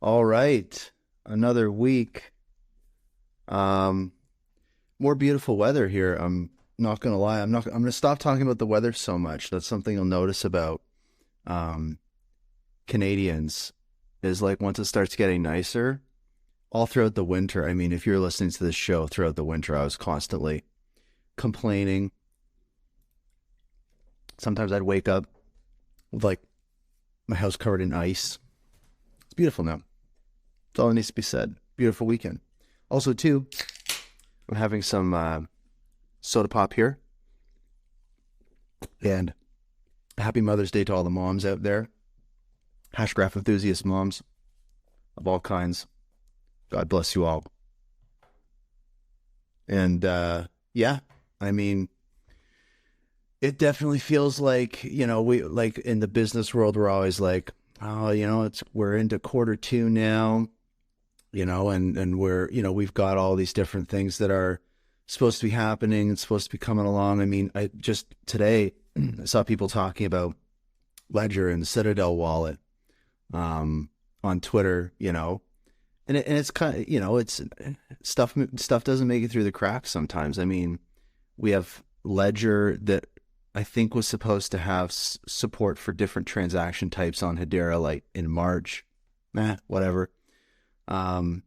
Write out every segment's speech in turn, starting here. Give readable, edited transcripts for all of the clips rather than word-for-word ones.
All right. Another week. Um, More beautiful weather here. I'm not gonna lie. I'm gonna stop talking about the weather so much. That's something you'll notice about um Canadians is like once it starts getting nicer, all throughout the winter. I mean, if you're listening to this show throughout the winter, I was constantly complaining. Sometimes I'd wake up with like my house covered in ice. It's beautiful now. That's all that needs to be said. Beautiful weekend. Also, too, I'm having some soda pop here. And happy Mother's Day to all the moms out there. Hashgraph enthusiast moms of all kinds. God bless you all. And yeah, I mean, it definitely feels like, we like in the business world, we're always like, oh, we're into quarter two now, and we're, we've got all these different things that are supposed to be happening and supposed to be coming along. I mean, I just today I saw people talking about Ledger and Citadel wallet on Twitter, and it's kind of, it's stuff doesn't make it through the cracks sometimes. I mean, we have Ledger that I think was supposed to have support for different transaction types on Hedera, like in March. Whatever. Um,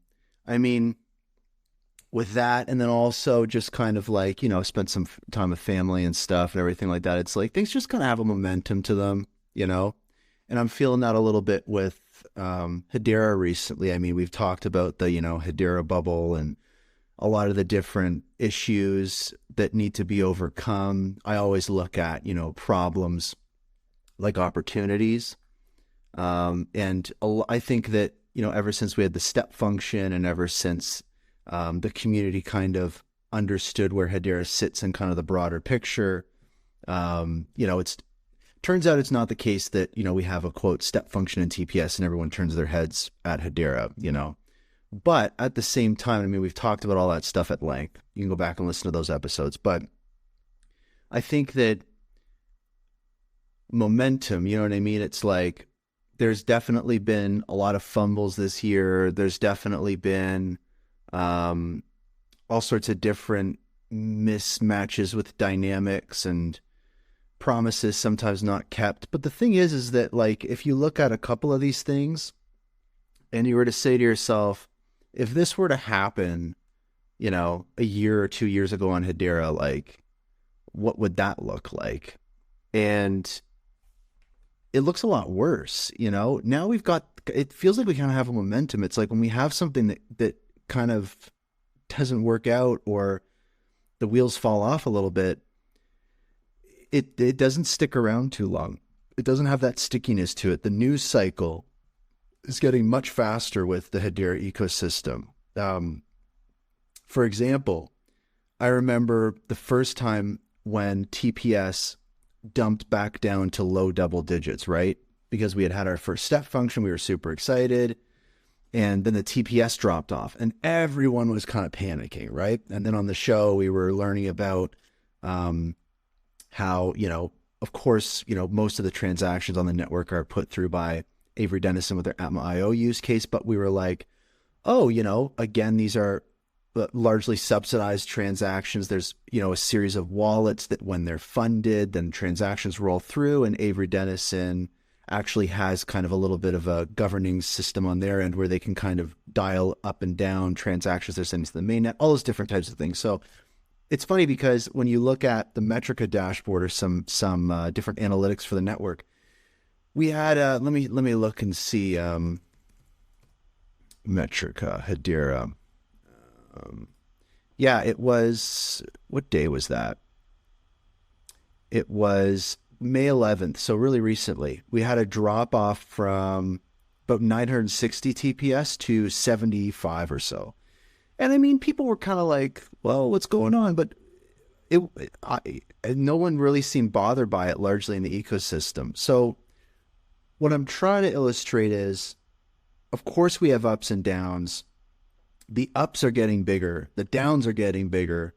I mean, with that, and then also just kind of like, spent some time with family and stuff and everything like that. It's like things just kind of have a momentum to them, and I'm feeling that a little bit with Hedera recently. I mean, we've talked about the, Hedera bubble and a lot of the different issues that need to be overcome. I always look at, problems like opportunities. And I think that, ever since we had the step function and ever since the community kind of understood where Hedera sits in kind of the broader picture, it's turns out it's not the case that, we have a quote step function in TPS and everyone turns their heads at Hedera, But at the same time, I mean, we've talked about all that stuff at length. You can go back and listen to those episodes. But I think that momentum, you know what I mean? It's like there's definitely been a lot of fumbles this year. There's definitely been all sorts of different mismatches with dynamics and promises sometimes not kept. But the thing is that like if you look at a couple of these things and you were to say to yourself, if this were to happen, a year or 2 years ago on Hedera, like what would that look like? And it looks a lot worse, Now we've got, it feels like we kind of have a momentum. It's like when we have something that kind of doesn't work out or the wheels fall off a little bit, it doesn't stick around too long. It doesn't have that stickiness to it. The news cycle is getting much faster with the Hedera ecosystem. For example, I remember the first time when TPS dumped back down to low double digits, right? Because we had our first step function. We were super excited. And then the TPS dropped off and everyone was kind of panicking, right? And then on the show, we were learning about how, of course, most of the transactions on the network are put through by Avery Dennison with their Atma.io use case. But we were like, oh, again, these are largely subsidized transactions. There's, a series of wallets that when they're funded, then transactions roll through, and Avery Dennison actually has kind of a little bit of a governing system on their end where they can kind of dial up and down transactions they're sending to the mainnet, all those different types of things. So it's funny because when you look at the Metrica dashboard or some different analytics for the network, we had let me look and see Metrica Hedera. Yeah, it was, what day was that? It was May 11th. So really recently, we had a drop off from about 960 TPS to 75 or so. And I mean, people were kind of like, well, what's going on? But no one really seemed bothered by it largely in the ecosystem. So what I'm trying to illustrate is, of course, we have ups and downs. The ups are getting bigger, the downs are getting bigger,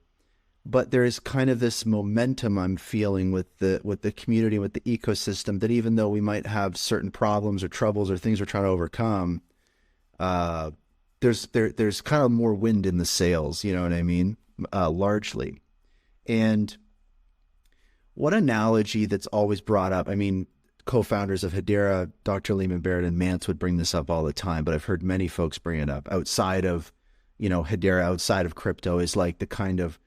but there is kind of this momentum I'm feeling with the community, with the ecosystem, that even though we might have certain problems or troubles or things we're trying to overcome, uh, there's kind of more wind in the sails, you know what I mean? Largely. And what analogy that's always brought up, I mean, co-founders of Hedera, Dr. Lehman Barrett and Mance would bring this up all the time, but I've heard many folks bring it up outside of, Hedera, outside of crypto, is like the kind of,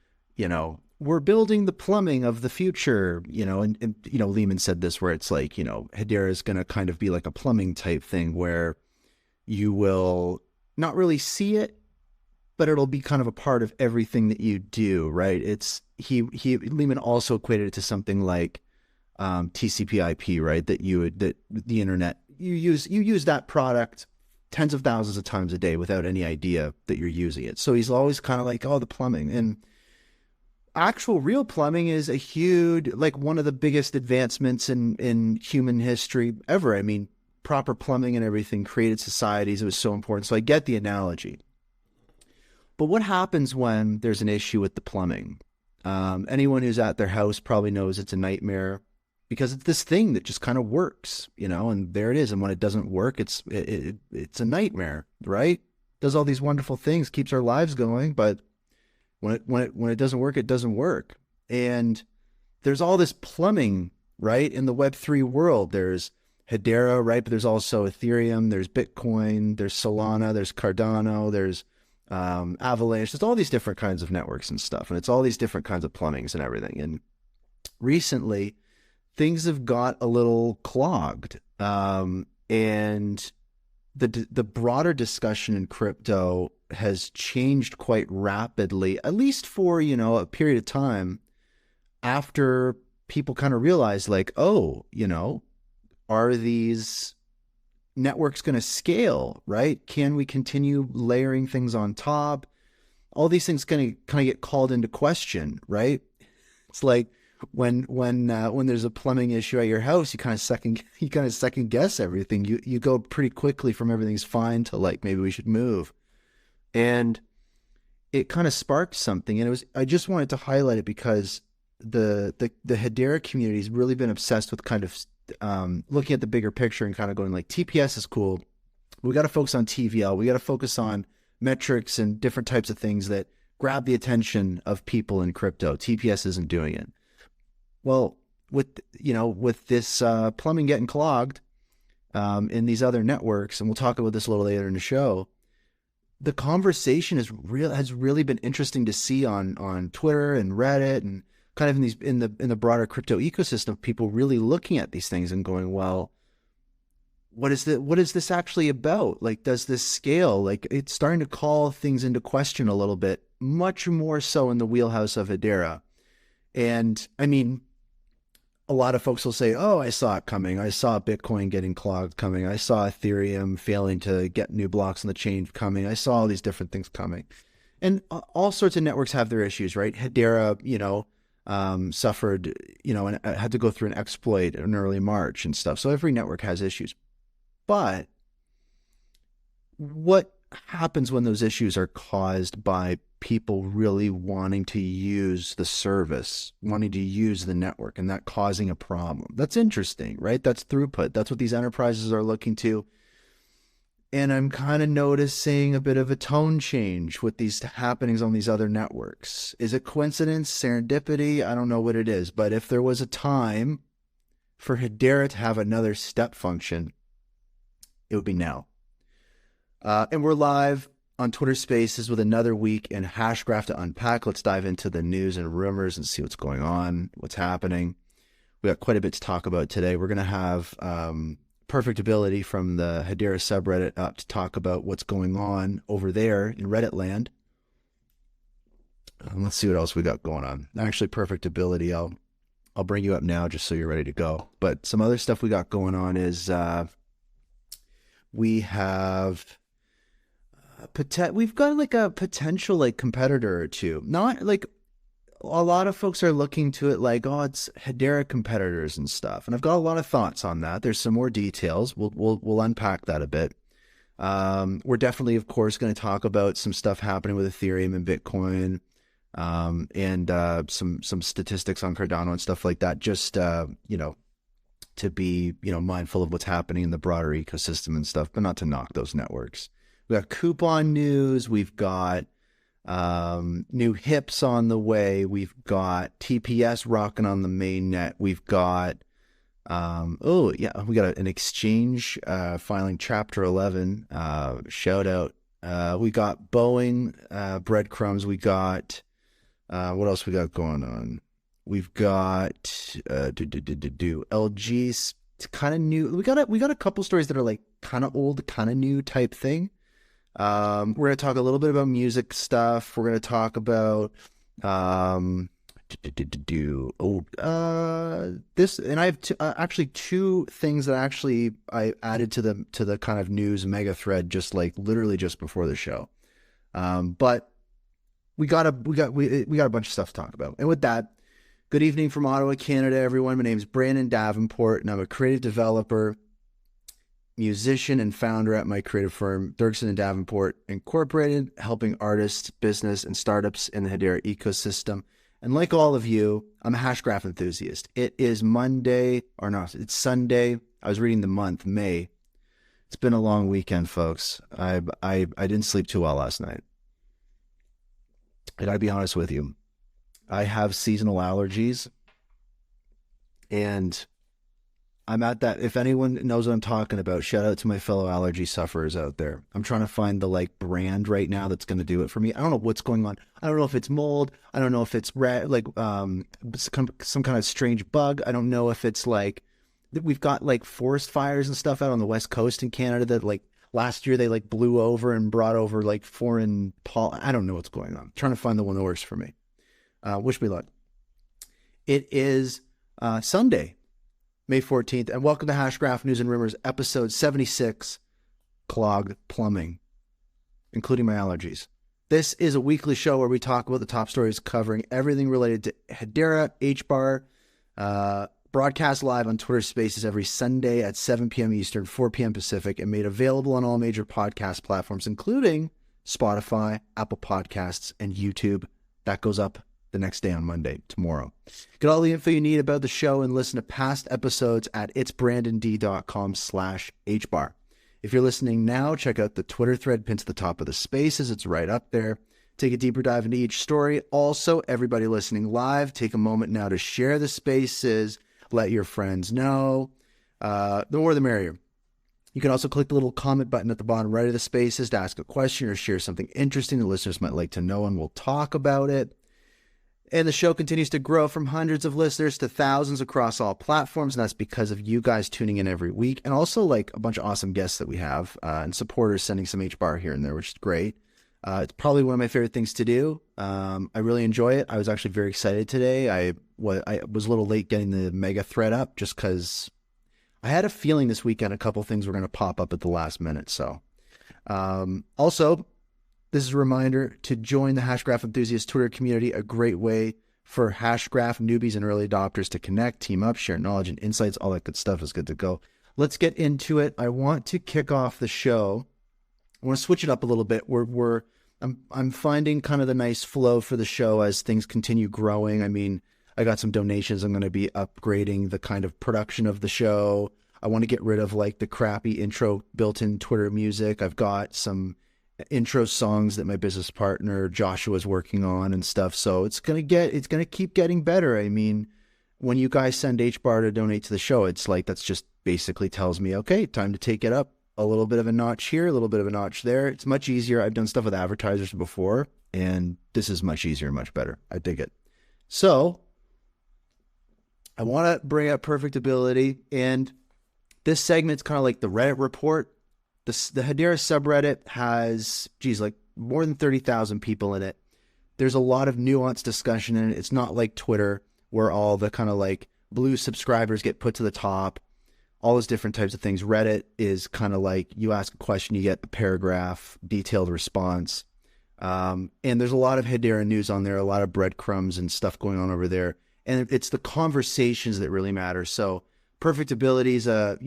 we're building the plumbing of the future, and Lehman said this, where it's like, Hedera is going to kind of be like a plumbing type thing where you will not really see it, but it'll be kind of a part of everything that you do, right? Lehman also equated it to something like TCP/IP, right? That the internet, you use that product tens of thousands of times a day without any idea that you're using it. So he's always kind of like, oh, the plumbing. And actual real plumbing is a huge, like one of the biggest advancements in human history ever. I mean, proper plumbing and everything created societies. It was so important. So I get the analogy. But what happens when there's an issue with the plumbing? Anyone who's at their house probably knows it's a nightmare, because it's this thing that just kind of works, and there it is. And when it doesn't work, it's a nightmare, right? Does all these wonderful things, keeps our lives going, but when it doesn't work, it doesn't work. And there's all this plumbing, right? In the Web3 world, there's Hedera, right? But there's also Ethereum, there's Bitcoin, there's Solana, there's Cardano, there's Avalanche. There's all these different kinds of networks and stuff. And it's all these different kinds of plumbings and everything. And recently, things have got a little clogged. And the broader discussion in crypto has changed quite rapidly, at least for, a period of time, after people kind of realized like, oh, are these networks going to scale, right? Can we continue layering things on top? All these things going to kind of get called into question, right? It's like when there's a plumbing issue at your house, you kind of second guess everything. You go pretty quickly from everything's fine to like, maybe we should move. And it kind of sparked something. And I just wanted to highlight it because the Hedera community has really been obsessed with kind of looking at the bigger picture and kind of going like, TPS is cool. We got to focus on TVL. We got to focus on metrics and different types of things that grab the attention of people in crypto. TPS isn't doing it. Well, with this plumbing getting clogged in these other networks, and we'll talk about this a little later in the show, the conversation has really been interesting to see on Twitter and Reddit and kind of in the broader crypto ecosystem, people really looking at these things and going, well, what is this actually about? Like, does this scale? Like, it's starting to call things into question a little bit, much more so in the wheelhouse of Hedera. And I mean, a lot of folks will say, oh, I saw it coming. I saw Bitcoin getting clogged coming. I saw Ethereum failing to get new blocks on the chain coming. I saw all these different things coming. And all sorts of networks have their issues, right? Hedera, suffered, and had to go through an exploit in early March and stuff. So every network has issues. But what happens when those issues are caused by people really wanting to use the service, wanting to use the network, and that causing a problem? That's interesting, right? That's throughput. That's what these enterprises are looking to. And I'm kind of noticing a bit of a tone change with these happenings on these other networks. Is it coincidence, serendipity? I don't know what it is. But if there was a time for Hedera to have another step function, it would be now. And we're live on Twitter Spaces with another week in Hashgraph to unpack. Let's dive into the news and rumors and see what's going on, what's happening. We got quite a bit to talk about today. We're going to have Perfect Ability from the Hedera subreddit up to talk about what's going on over there in Reddit land. Let's see what else we got going on. Actually, Perfect Ability, I'll bring you up now just so you're ready to go. But some other stuff we got going on is we have we've got like a potential like competitor or two. Not like a lot of folks are looking to it like, oh, it's Hedera competitors and stuff. And I've got a lot of thoughts on that. There's some more details. We'll unpack that a bit. We're definitely, of course, going to talk about some stuff happening with Ethereum and Bitcoin, and some statistics on Cardano and stuff like that. Just to be mindful of what's happening in the broader ecosystem and stuff, but not to knock those networks. We got coupon news. We've got new hips on the way. We've got TPS rocking on the main net. We've got oh yeah, we got an exchange filing Chapter 11. Shout out. We got Boeing breadcrumbs. We got what else we got going on? We've got LG's kind of new. We got a couple stories that are like kind of old, kind of new type thing. We're going to talk a little bit about music stuff. We're going to talk about this, and I have actually two things that actually I added to the kind of news mega thread just like literally just before the show. But we got a bunch of stuff to talk about. And with that, good evening from Ottawa, Canada, everyone. My name is Brandon Davenport, and I'm a creative developer, musician, and founder at my creative firm, Dirksen and Davenport Incorporated, helping artists, business, and startups in the Hedera ecosystem. And like all of you, I'm a Hashgraph enthusiast. It is Monday, or not, it's Sunday. I was reading the month, May. It's been a long weekend, folks. I didn't sleep too well last night. I gotta be honest with you. I have seasonal allergies, and I'm at that. If anyone knows what I'm talking about, shout out to my fellow allergy sufferers out there. I'm trying to find the like brand right now that's going to do it for me. I don't know what's going on. I don't know if it's mold. I don't know if it's some kind of strange bug. I don't know if it's like we've got like forest fires and stuff out on the West Coast in Canada that like last year they like blew over and brought over like foreign pollen. I don't know what's going on. I'm trying to find the one that works for me. Wish me luck. It is Sunday, May 14th, and welcome to Hashgraph News and Rumours, episode 76, Clogged Plumbing, including my allergies. This is a weekly show where we talk about the top stories covering everything related to Hedera, HBAR, broadcast live on Twitter Spaces every Sunday at 7 p.m. Eastern, 4 p.m. Pacific, and made available on all major podcast platforms, including Spotify, Apple Podcasts, and YouTube. That goes up the next day on Monday, tomorrow. Get all the info you need about the show and listen to past episodes at itsbrandond.com/HBAR. If you're listening now, check out the Twitter thread pinned to the top of the Spaces. It's right up there. Take a deeper dive into each story. Also, everybody listening live, take a moment now to share the Spaces. Let your friends know. The more the merrier. You can also click the little comment button at the bottom right of the Spaces to ask a question or share something interesting the listeners might like to know, and we'll talk about it. And the show continues to grow from hundreds of listeners to thousands across all platforms, and that's because of you guys tuning in every week, and also like a bunch of awesome guests that we have and supporters sending some HBAR here and there, which is great. It's probably one of my favorite things to do. I really enjoy it. I was actually very excited today. I was a little late getting the mega thread up just because I had a feeling this weekend a couple things were going to pop up at the last minute. So also, this is a reminder to join the Hashgraph Enthusiast Twitter community, a great way for Hashgraph newbies and early adopters to connect, team up, share knowledge and insights. All that good stuff is good to go. Let's get into it. I want to kick off the show. I want to switch it up a little bit. I'm finding kind of the nice flow for the show as things continue growing. I mean, I got some donations. I'm going to be upgrading the kind of production of the show. I want to get rid of like the crappy intro built-in Twitter music. I've got some intro songs that my business partner Joshua is working on and stuff. So it's going to keep getting better. I mean, when you guys send HBAR to donate to the show, it's like, that's just basically tells me, okay, time to take it up a little bit of a notch here, a little bit of a notch there. It's much easier. I've done stuff with advertisers before, and this is much easier, much better. I dig it. So I want to bring up Perfectability, and this segment's kind of like the Reddit report. The Hedera subreddit has, like more than 30,000 people in it. There's a lot of nuanced discussion in it. It's not like Twitter where all the kind of like blue subscribers get put to the top, all those different types of things. Reddit is kind of like you ask a question, you get a paragraph, detailed response. And there's a lot of Hedera news on there, a lot of breadcrumbs and stuff going on over there. And it's the conversations that really matter. So Perfectability is a,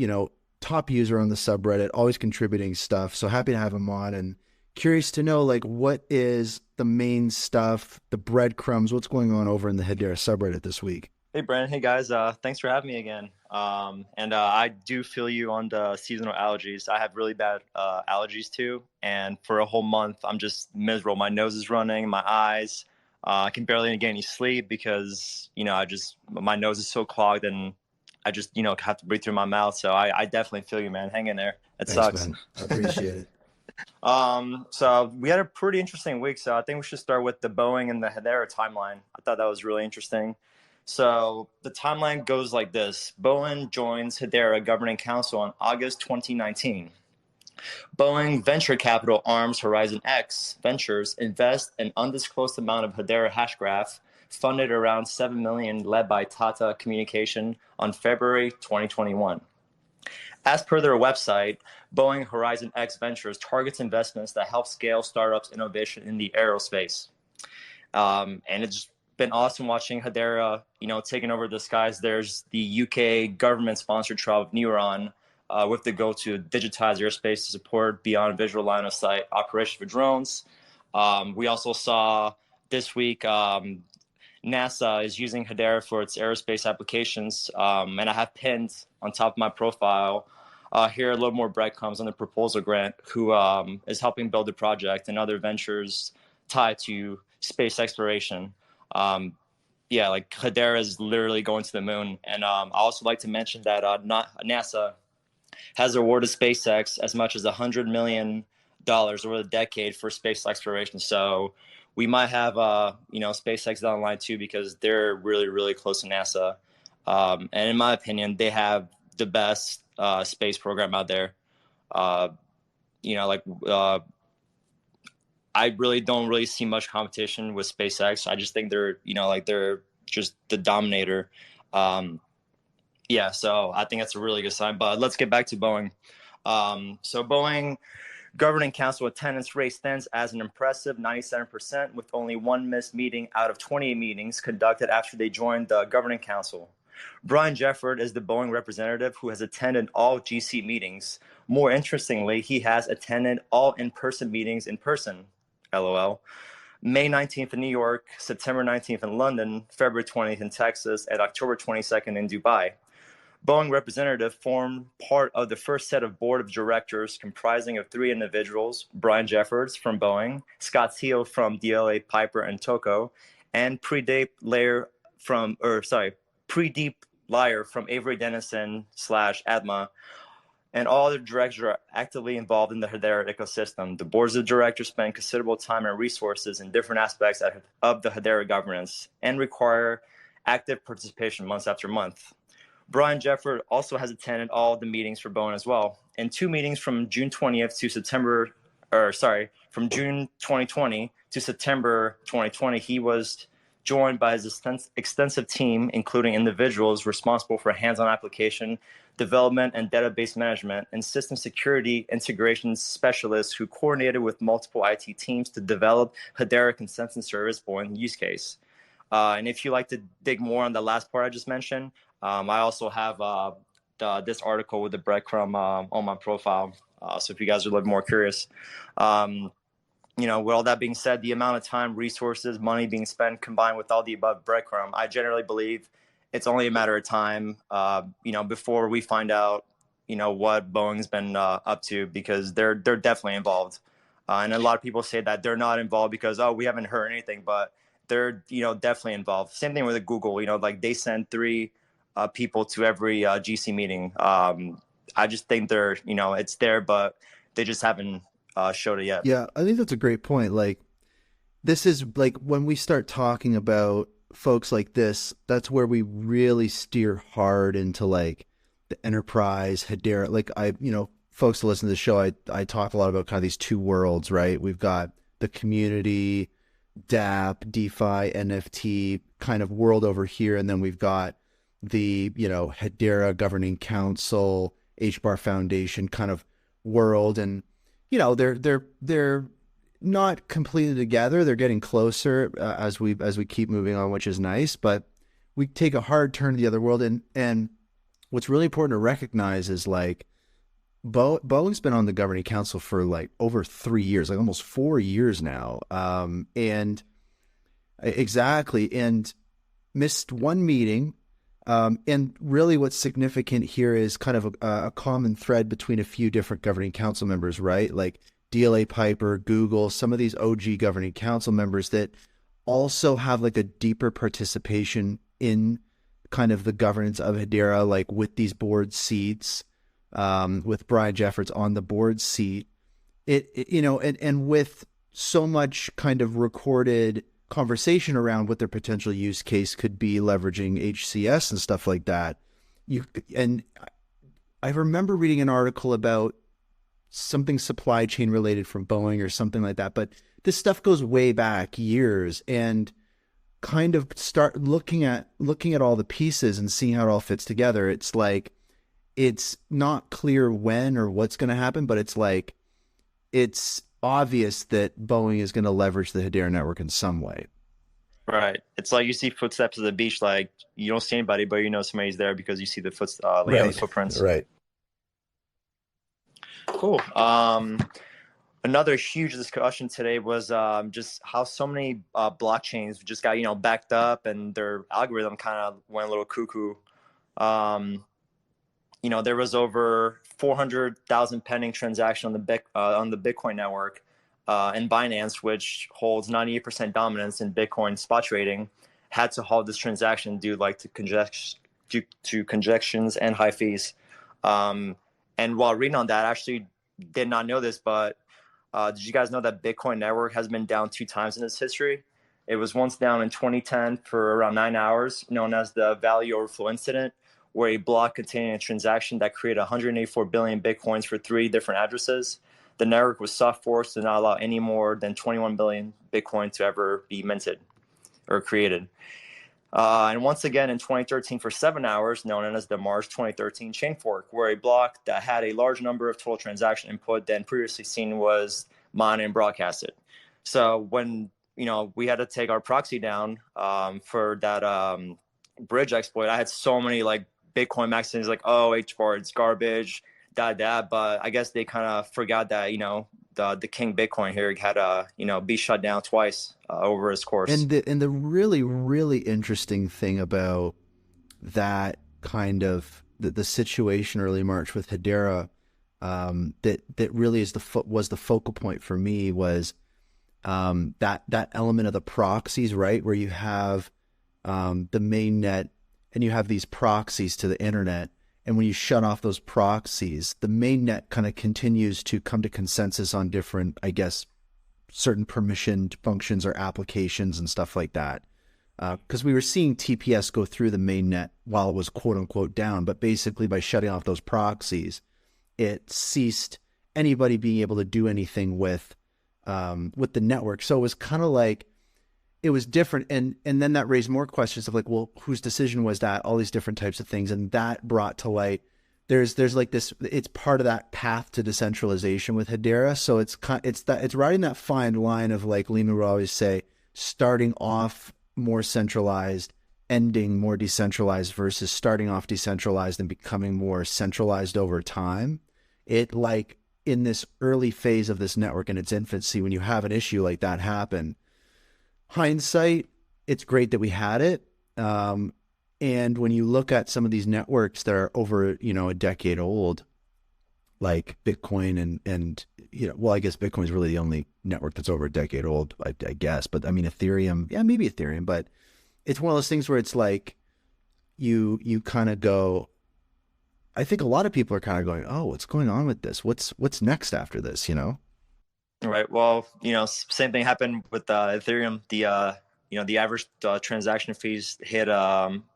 top user on the subreddit, always contributing stuff. So happy to have him on, and curious to know like what is the main stuff, the breadcrumbs, what's going on over in the Hedera subreddit this week. Hey, Brandon. Hey, guys. Thanks for having me again. And I do feel you on the seasonal allergies. I have really bad allergies too. And for a whole month, I'm just miserable. My nose is running, my eyes. I can barely get any sleep because, my nose is so clogged and I just, have to breathe through my mouth. So I definitely feel you, man. Hang in there. It Thanks, sucks. man. I appreciate it. So we had a pretty interesting week. So I think we should start with the Boeing and the Hedera timeline. I thought that was really interesting. So the timeline goes like this. Boeing joins Hedera Governing Council in August 2019. Boeing Venture Capital arms Horizon X Ventures invest an undisclosed amount of Hedera Hashgraph, funded around $7 million, led by Tata Communication on February 2021. As per their website, Boeing Horizon X Ventures targets investments that help scale startups' innovation in the aerospace. And it's been awesome watching Hedera, taking over the skies. There's the UK government-sponsored trial of Neuron, with the goal to digitize airspace to support beyond visual line of sight operation for drones. We also saw this week NASA is using Hedera for its aerospace applications, and I have pinned on top of my profile here a little more breadcrumbs on the proposal grant, who is helping build the project and other ventures tied to space exploration. Like Hedera is literally going to the moon. And I also like to mention that NASA has awarded SpaceX as much as $100 million over the decade for space exploration. So we might have, SpaceX down the line too, because they're really, really close to NASA. And in my opinion, they have the best space program out there. I really don't see much competition with SpaceX. I just think they're just the dominator. So I think that's a really good sign. But let's get back to Boeing. So Boeing Governing Council attendance rate stands as an impressive 97%, with only one missed meeting out of 28 meetings conducted after they joined the Governing Council. Brian Jefford is the Boeing representative who has attended all GC meetings. More interestingly, he has attended all in-person meetings in person. LOL. May 19th in New York, September 19th in London, February 20th in Texas, and October 22nd in Dubai. Boeing representative formed part of the first set of board of directors comprising of three individuals: Brian Jeffords from Boeing, Scott Teal from DLA Piper and Toco, and Predeep Lair from Avery Dennison / ADMA. And all the directors are actively involved in the Hedera ecosystem. The boards of directors spend considerable time and resources in different aspects of the Hedera governance and require active participation month after month. Brian Jefford also has attended all the meetings for Boeing as well. In two meetings from June 20th to from June 2020 to September 2020, he was joined by his extensive team, including individuals responsible for hands-on application development and database management, and system security integration specialists who coordinated with multiple IT teams to develop Hedera consensus service Boeing use case. And if you like to dig more on the last part I just mentioned, I also have this article with the breadcrumb on my profile. So if you guys are a little more curious, with all that being said, the amount of time, resources, money being spent combined with all the above breadcrumb, I generally believe it's only a matter of time, before we find out, what Boeing's been up to, because they're definitely involved. And a lot of people say that they're not involved because, we haven't heard anything, but they're, definitely involved. Same thing with Google, they send three people to every GC meeting. I just think they're, it's there, but they just haven't showed it yet. Yeah, I think that's a great point. Like, this is like when we start talking about folks like this, that's where we really steer hard into like the enterprise Hedera. Like folks that listen to the show, I talk a lot about kind of these two worlds, right? We've got the community, DApp, DeFi, NFT kind of world over here. And then we've got the, Hedera Governing Council, HBAR Foundation kind of world. And, they're not completely together. They're getting closer as we keep moving on, which is nice. But we take a hard turn to the other world, and what's really important to recognize is like Boeing's been on the governing council for like over 3 years, like almost 4 years now, and missed one meeting And really, what's significant here is kind of a common thread between a few different governing council members, right? Like DLA Piper, Google, some of these OG governing council members that also have like a deeper participation in kind of the governance of Hedera, like with these board seats, with Brian Jeffords on the board seat. And with so much kind of recorded conversation around what their potential use case could be leveraging HCS and stuff like that. And I remember reading an article about something supply chain related from Boeing or something like that, but this stuff goes way back years, and kind of start looking at all the pieces and seeing how it all fits together. It's like it's not clear when or what's going to happen, but it's like it's obvious that Boeing is going to leverage the Hedera network in some way. Right. It's like you see footsteps at the beach, like you don't see anybody, but you know somebody's there because you see the the Right. footprints. Right. Cool. Another huge discussion today was just how so many blockchains just got backed up, and their algorithm kind of went a little cuckoo. Um, there was over 400,000 pending transaction on the Bitcoin network, and Binance, which holds 98% dominance in Bitcoin spot trading, had to halt this transaction due to congestions and high fees. And while reading on that, I actually did not know this, but did you guys know that Bitcoin network has been down 2 times in its history? It was once down in 2010 for around 9 hours, known as the Value Overflow Incident, where a block containing a transaction that created 184 billion Bitcoins for 3 different addresses. The network was soft forced to not allow any more than 21 billion Bitcoin to ever be minted or created. And once again in 2013 for 7 hours, known as the March 2013 chain fork, where a block that had a large number of total transaction input than previously seen was mined and broadcasted. So when we had to take our proxy down for that bridge exploit, I had so many like Bitcoin maximums like, oh, HBAR, it's garbage, that. But I guess they kind of forgot that the king Bitcoin here had be shut down twice over his course. And the really, really interesting thing about that kind of the situation early March with Hedera, that really was the focal point for me was that element of the proxies, right, where you have the main net and you have these proxies to the internet. And when you shut off those proxies, the main net kind of continues to come to consensus on different, I guess, certain permissioned functions or applications and stuff like that. Because we were seeing TPS go through the main net while it was quote unquote down, but basically by shutting off those proxies, it ceased anybody being able to do anything with the network. So it was kind of like it was different, and then that raised more questions of like, well, whose decision was that? All these different types of things, and that brought to light there's like this. It's part of that path to decentralization with Hedera. So it's riding that fine line of, like Lehman would always say, starting off more centralized, ending more decentralized, versus starting off decentralized and becoming more centralized over time. It, like, in this early phase of this network in its infancy, when you have an issue like that happen, hindsight, it's great that we had it. And when you look at some of these networks that are over, a decade old, like Bitcoin and well, I guess Bitcoin is really the only network that's over a decade old, I guess. But I mean, Ethereum, yeah, maybe Ethereum, but it's one of those things where it's like you kind of go, I think a lot of people are kind of going, oh, what's going on with this? What's next after this, Right. Well, same thing happened with Ethereum. The average transaction fees hit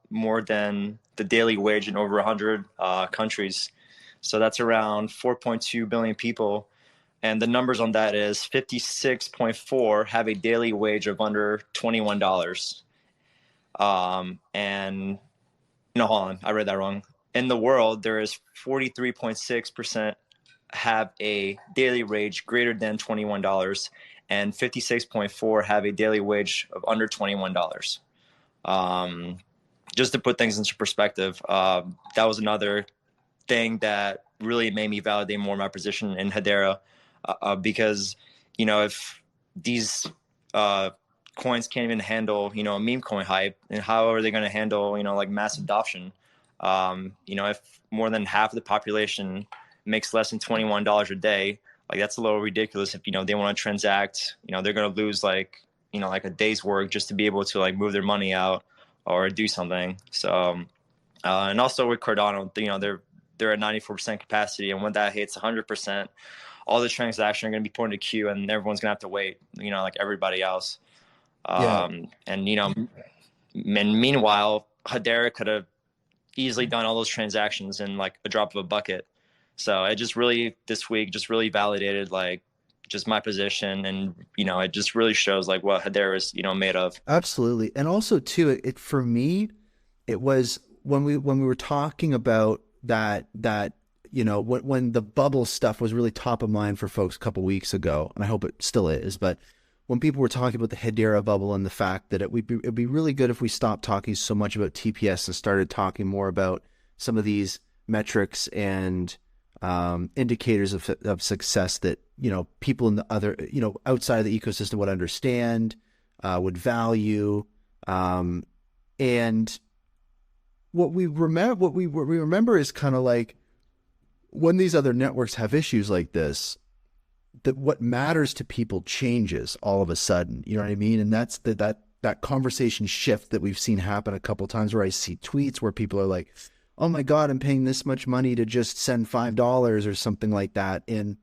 more than the daily wage in over 100 countries. So that's around 4.2 billion people. And the numbers on that is 56.4 have a daily wage of under $21. And no, hold on, I read that wrong. In the world, there is 43.6% have a daily wage greater than $21, and 56.4 have a daily wage of under $21. Just to put things into perspective, that was another thing that really made me validate more my position in Hedera, because if these coins can't even handle, a meme coin hype, and how are they going to handle, like mass adoption? If more than half of the population makes less than $21 a day, like that's a little ridiculous. If, they want to transact, they're going to lose like a day's work just to be able to like move their money out or do something. So, and also with Cardano, they're at 94% capacity. And when that hits 100%, all the transactions are going to be put into queue and everyone's going to have to wait, like everybody else. Yeah. And meanwhile, Hedera could have easily done all those transactions in like a drop of a bucket. So it just really, this week, just really validated like just my position. And, it just really shows like what Hedera is, made of. Absolutely. And also too, it for me, it was when we were talking about that when the bubble stuff was really top of mind for folks a couple weeks ago, and I hope it still is, but when people were talking about the Hedera bubble and the fact that it'd be really good if we stopped talking so much about TPS and started talking more about some of these metrics and indicators of success that, people in the other, outside of the ecosystem would understand, would value. And what we remember is kind of like when these other networks have issues like this, that what matters to people changes all of a sudden. You know what I mean? And that's that conversation shift that we've seen happen a couple of times, where I see tweets where people are like, oh my God, I'm paying this much money to just send $5 or something like that. And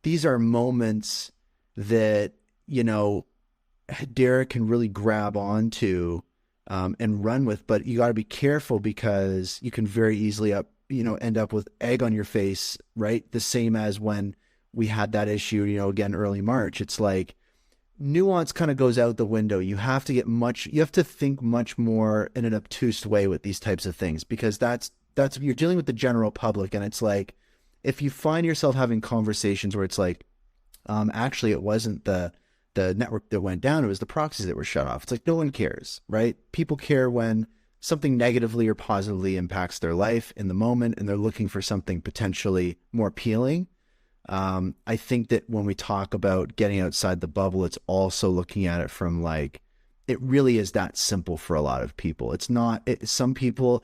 these are moments that, Hedera can really grab onto and run with, but you got to be careful because you can very easily end up with egg on your face, right? The same as when we had that issue, again, early March. It's like nuance kind of goes out the window. You have to think much more in an obtuse way with these types of things, because that's you're dealing with the general public. And it's like, if you find yourself having conversations where it's like, actually it wasn't the network that went down, it was the proxies that were shut off. It's like, no one cares, right? People care when something negatively or positively impacts their life in the moment, and they're looking for something potentially more appealing. I think that when we talk about getting outside the bubble, it's also looking at it from like, it really is that simple for a lot of people. It's not, some people,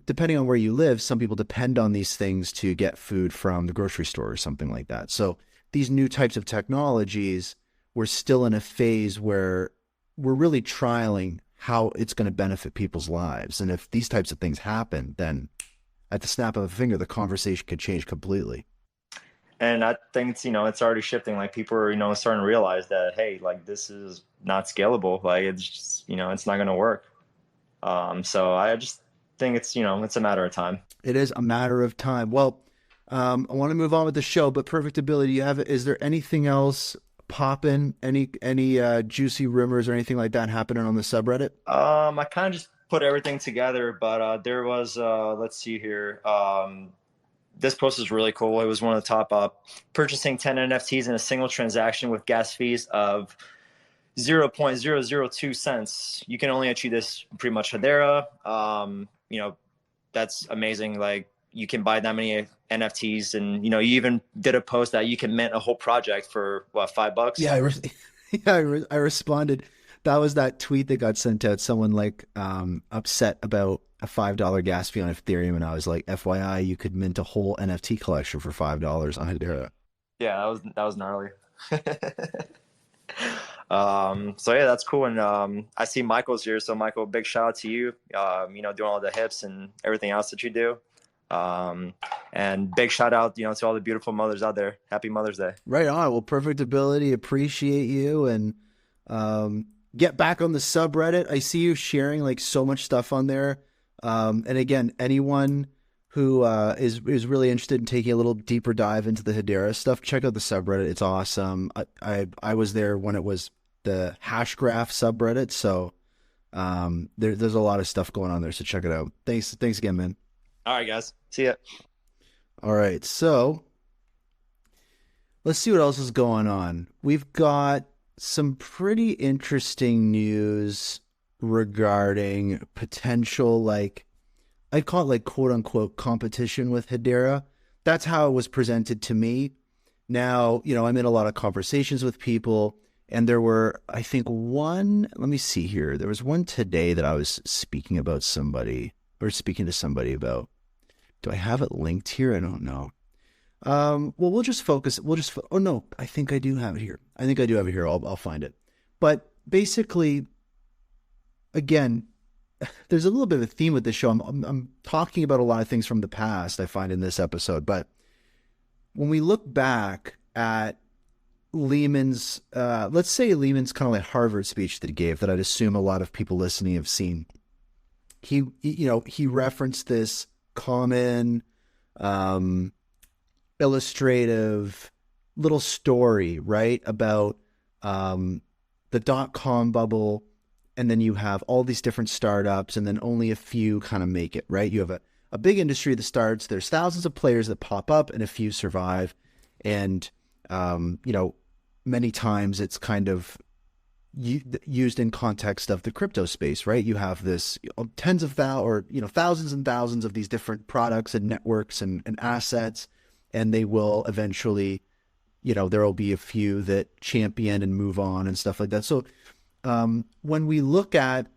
depending on where you live, some people depend on these things to get food from the grocery store or something like that. So these new types of technologies, we're still in a phase where we're really trialing how it's going to benefit people's lives. And if these types of things happen, then at the snap of a finger, the conversation could change completely. And I think it's already shifting. Like people are, starting to realize that, hey, like this is not scalable. Like it's just, it's not going to work. So I just think it's a matter of time. It is a matter of time. Well, I want to move on with the show, but Perfect Ability, is there anything else popping? Any juicy rumors or anything like that happening on the subreddit? I kind of just put everything together, but there was, let's see here. This post is really cool. It was one of the top, purchasing 10 NFTs in a single transaction with gas fees of 0.002 cents. You can only achieve this pretty much Hedera. That's amazing. Like you can buy that many NFTs, and you even did a post that you can mint a whole project for what, $5? Yeah, I responded. That was that tweet that got sent out. Someone like upset about a $5 gas fee on Ethereum, and I was like, FYI, you could mint a whole NFT collection for $5 on Hedera. Yeah, that was gnarly. So yeah, that's cool. And I see Michael's here. So Michael, big shout out to you. Doing all the hips and everything else that you do. And big shout out, to all the beautiful mothers out there. Happy Mother's Day. Right on. Well, Perfect Ability, appreciate you, and get back on the subreddit. I see you sharing like so much stuff on there. And again, anyone who is really interested in taking a little deeper dive into the Hedera stuff, check out the subreddit. It's awesome. I was there when it was the Hashgraph subreddit, so there's a lot of stuff going on there. So check it out. Thanks again, man. All right, guys. See ya. All right, so let's see what else is going on. We've got some pretty interesting news regarding potential, like, I'd call it like quote unquote competition with Hedera. That's how it was presented to me. Now, I'm in a lot of conversations with people, And there were, I think, let me see here. There was one today that I was speaking to somebody about. Do I have it linked here? I don't know. Well, oh no, I think I do have it here. I'll find it. But basically, again, there's a little bit of a theme with this show. I'm talking about a lot of things from the past, I find, in this episode. But when we look back at Lehman's, let's say Lehman's kind of like Harvard speech that he gave, that I'd assume a lot of people listening have seen. He referenced this common, illustrative little story, right, about the dot-com bubble, and then you have all these different startups, and then only a few kind of make it, right? You have a big industry that starts, there's thousands of players that pop up, and a few survive. And, many times it's kind of used in context of the crypto space, right? You have this thousands and thousands of these different products and networks and assets, and they will eventually, there will be a few that champion and move on and stuff like that. So when we look at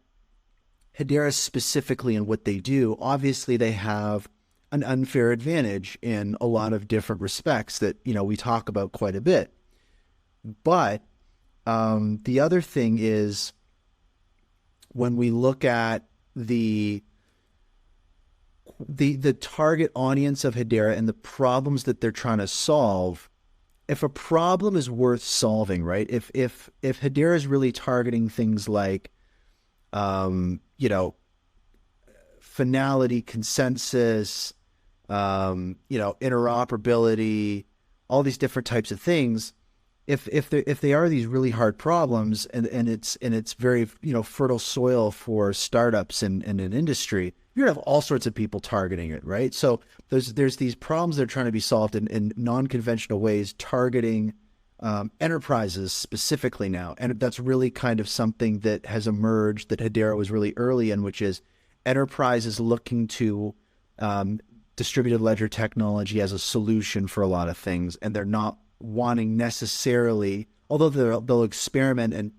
Hedera specifically and what they do, obviously they have an unfair advantage in a lot of different respects that, we talk about quite a bit. But the other thing is, when we look at the target audience of Hedera and the problems that they're trying to solve, if a problem is worth solving, right? If Hedera is really targeting things like, finality, consensus, interoperability, all these different types of things, if they are these really hard problems, and it's very fertile soil for startups and an industry, you're gonna have all sorts of people targeting it, right? So there's these problems that are trying to be solved in non-conventional ways, targeting enterprises specifically now, and that's really kind of something that has emerged that Hedera was really early in, which is enterprises looking to distributed ledger technology as a solution for a lot of things, and they're not wanting necessarily, although they'll experiment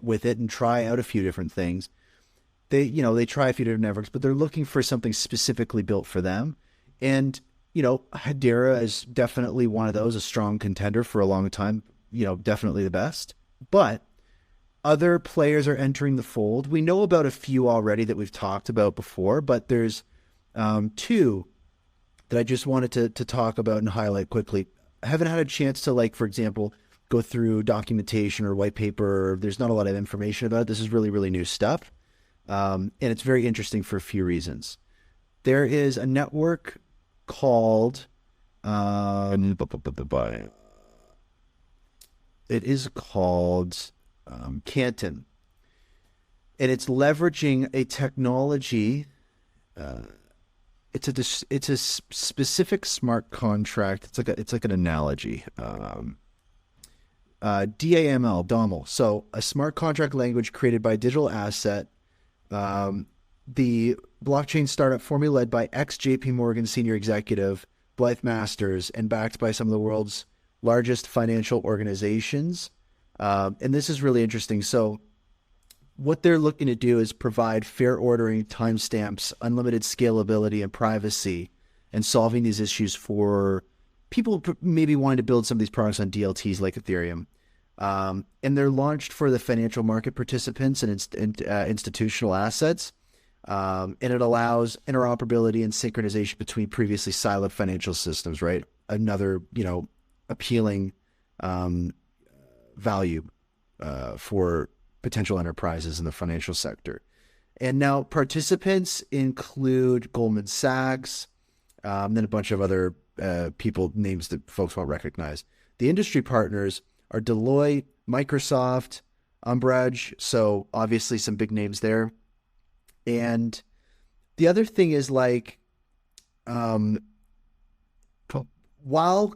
with it and try out a few different things. They try a few different networks, but they're looking for something specifically built for them. And Hedera is definitely one of those, a strong contender for a long time. Definitely the best. But other players are entering the fold. We know about a few already that we've talked about before, but there's two that I just wanted to talk about and highlight quickly. I haven't had a chance to, for example, go through documentation or white paper. There's not a lot of information about it. This is really, really new stuff. And it's very interesting for a few reasons. There is a network called, it is called Canton. And it's leveraging a technology, it's a specific smart contract. It's like an analogy. DAML. So a smart contract language created by a digital asset. The blockchain startup formerly led by ex-JP Morgan senior executive Blythe Masters and backed by some of the world's largest financial organizations. And this is really interesting. So what they're looking to do is provide fair ordering, timestamps, unlimited scalability, and privacy, and solving these issues for people maybe wanting to build some of these products on DLTs like Ethereum. And they're launched for the financial market participants and institutional assets. And it allows interoperability and synchronization between previously siloed financial systems, right? Another, appealing value for potential enterprises in the financial sector. And now participants include Goldman Sachs, then a bunch of other names that folks won't recognize. The industry partners are Deloitte, Microsoft, Umbrage, so obviously some big names there. And the other thing is while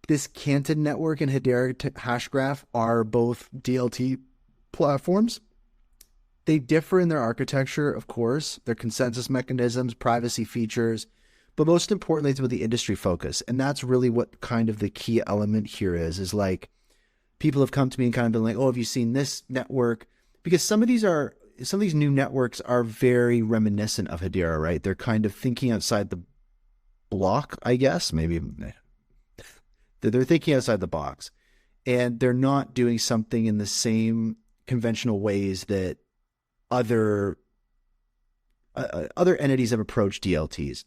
this Canton network and Hedera Hashgraph are both DLT platforms, they differ in their architecture, of course, their consensus mechanisms, privacy features, but most importantly, it's about the industry focus. And that's really what kind of the key element here is people have come to me and kind of been like, "Oh, have you seen this network?" Because some of these new networks are very reminiscent of Hedera, right? They're kind of thinking outside the block, I guess. Maybe they're thinking outside the box, and they're not doing something in the same conventional ways that other other entities have approached DLTs.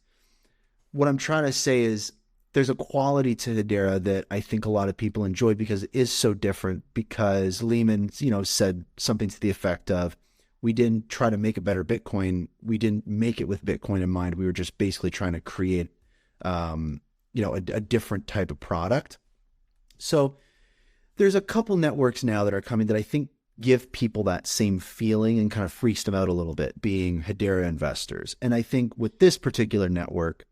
What I'm trying to say is there's a quality to Hedera that I think a lot of people enjoy because it is so different. Because Lehman, said something to the effect of, "We didn't try to make a better Bitcoin. We didn't make it with Bitcoin in mind. We were just basically trying to create, a different type of product." So there's a couple networks now that are coming that I think give people that same feeling and kind of freaks them out a little bit, being Hedera investors. And I think with this particular network,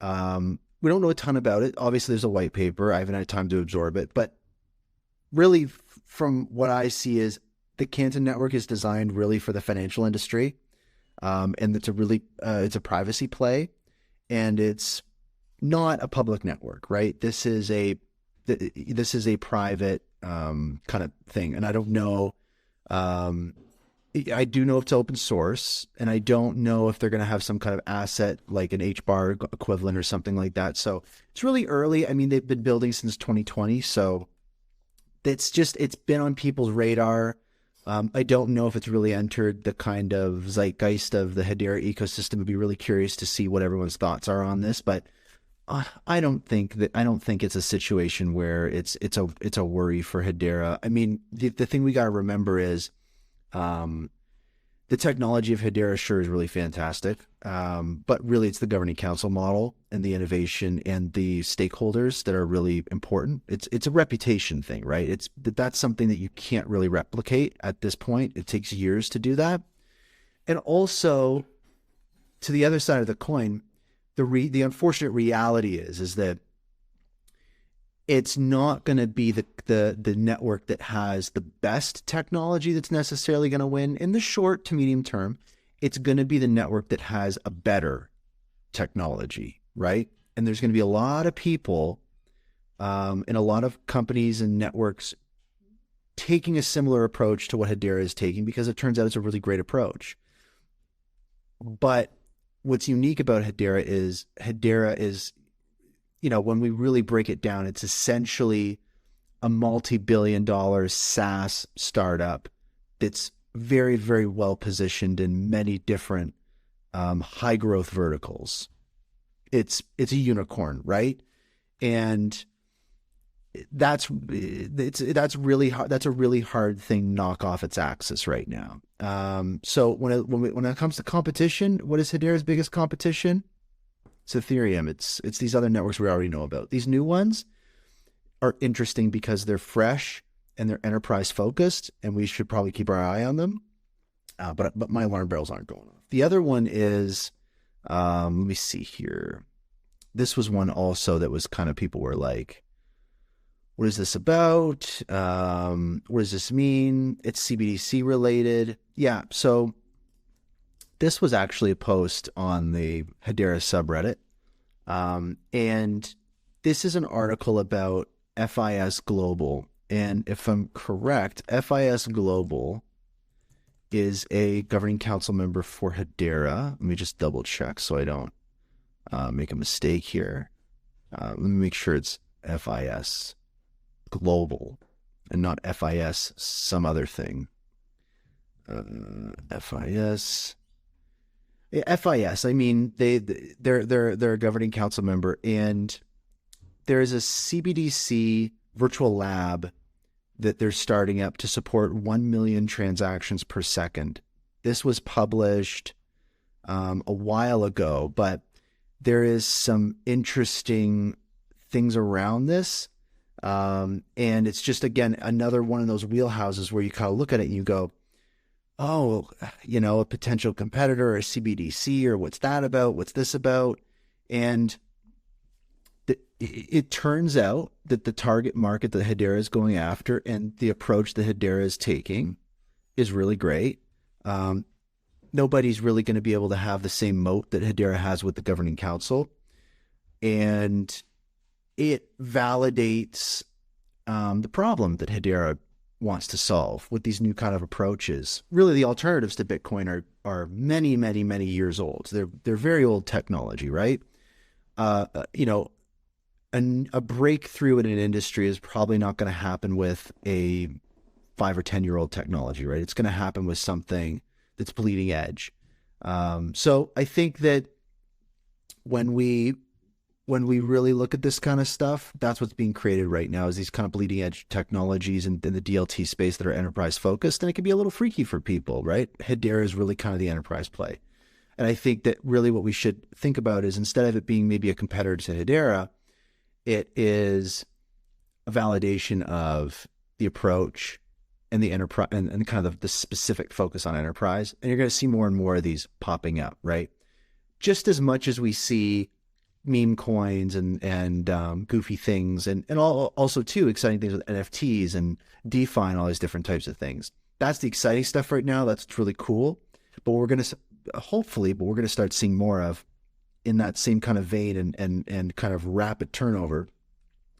we don't know a ton about it. Obviously, there's a white paper. I haven't had time to absorb it. But really, from what I see, is the Canton network is designed really for the financial industry. And it's a privacy play. And it's not a public network, right? This is a private kind of thing. And I don't know. I do know it's open source, and I don't know if they're going to have some kind of asset like an HBAR equivalent or something like that. So it's really early. I mean, they've been building since 2020, so it's been on people's radar. I don't know if it's really entered the kind of zeitgeist of the Hedera ecosystem. I'd be really curious to see what everyone's thoughts are on this, but I don't think it's a situation where it's a worry for Hedera. I mean, the thing we got to remember is, the technology of Hedera sure is really fantastic. But really it's the governing council model and the innovation and the stakeholders that are really important. It's a reputation thing, right? That's something that you can't really replicate at this point. It takes years to do that. And also, to the other side of the coin, the unfortunate reality is that it's not going to be the network that has the best technology that's necessarily going to win in the short to medium term. It's going to be the network that has a better technology, right? And there's going to be a lot of people and a lot of companies and networks taking a similar approach to what Hedera is taking, because it turns out it's a really great approach. But what's unique about Hedera is, when we really break it down, it's essentially a multi-billion-dollar SaaS startup that's very, very well positioned in many different high growth verticals. It's a unicorn, right? And that's really hard. That's a really hard thing to knock off its axis right now. So when it comes to competition, what is Hedera's biggest competition? It's Ethereum. It's these other networks we already know about. These new ones are interesting because they're fresh and they're enterprise focused, and we should probably keep our eye on them. But my alarm bells aren't going off. The other one is, let me see here. This was one also that was kind of, people were like, what is this about? What does this mean? It's CBDC related. Yeah. So this was actually a post on the Hedera subreddit. And this is an article about FIS Global. And if I'm correct, FIS Global is a governing council member for Hedera. Let me just double check so I don't make a mistake here. Let me make sure it's FIS Global and not FIS some other thing. FIS. Yeah, FIS. I mean, they're a governing council member, and there is a CBDC virtual lab that they're starting up to support 1 million transactions per second. This was published a while ago, but there is some interesting things around this. And it's just, again, another one of those wheelhouses where you kind of look at it and you go, oh, a potential competitor or CBDC, or what's that about? What's this about? And it turns out that the target market that Hedera is going after and the approach that Hedera is taking is really great. Nobody's really going to be able to have the same moat that Hedera has with the governing council. And it validates the problem that Hedera wants to solve with these new kind of approaches. Really, the alternatives to Bitcoin are many, many, many years old. They're very old technology, right? You know, a breakthrough in an industry is probably not going to happen with a 5 or 10 year old technology, right? It's going to happen with something that's bleeding edge. So I think that when we really look at this kind of stuff, that's what's being created right now is these kind of bleeding edge technologies in the DLT space that are enterprise focused. And it can be a little freaky for people, right? Hedera is really kind of the enterprise play. And I think that really what we should think about is instead of it being maybe a competitor to Hedera, it is a validation of the approach and the enterprise and kind of the specific focus on enterprise. And you're going to see more and more of these popping up, right? Just as much as we see meme coins and goofy things and also too exciting things with NFTs and DeFi and all these different types of things. That's the exciting stuff right now. That's really cool. But we're going to hopefully, but we're going to start seeing more of in that same kind of vein and kind of rapid turnover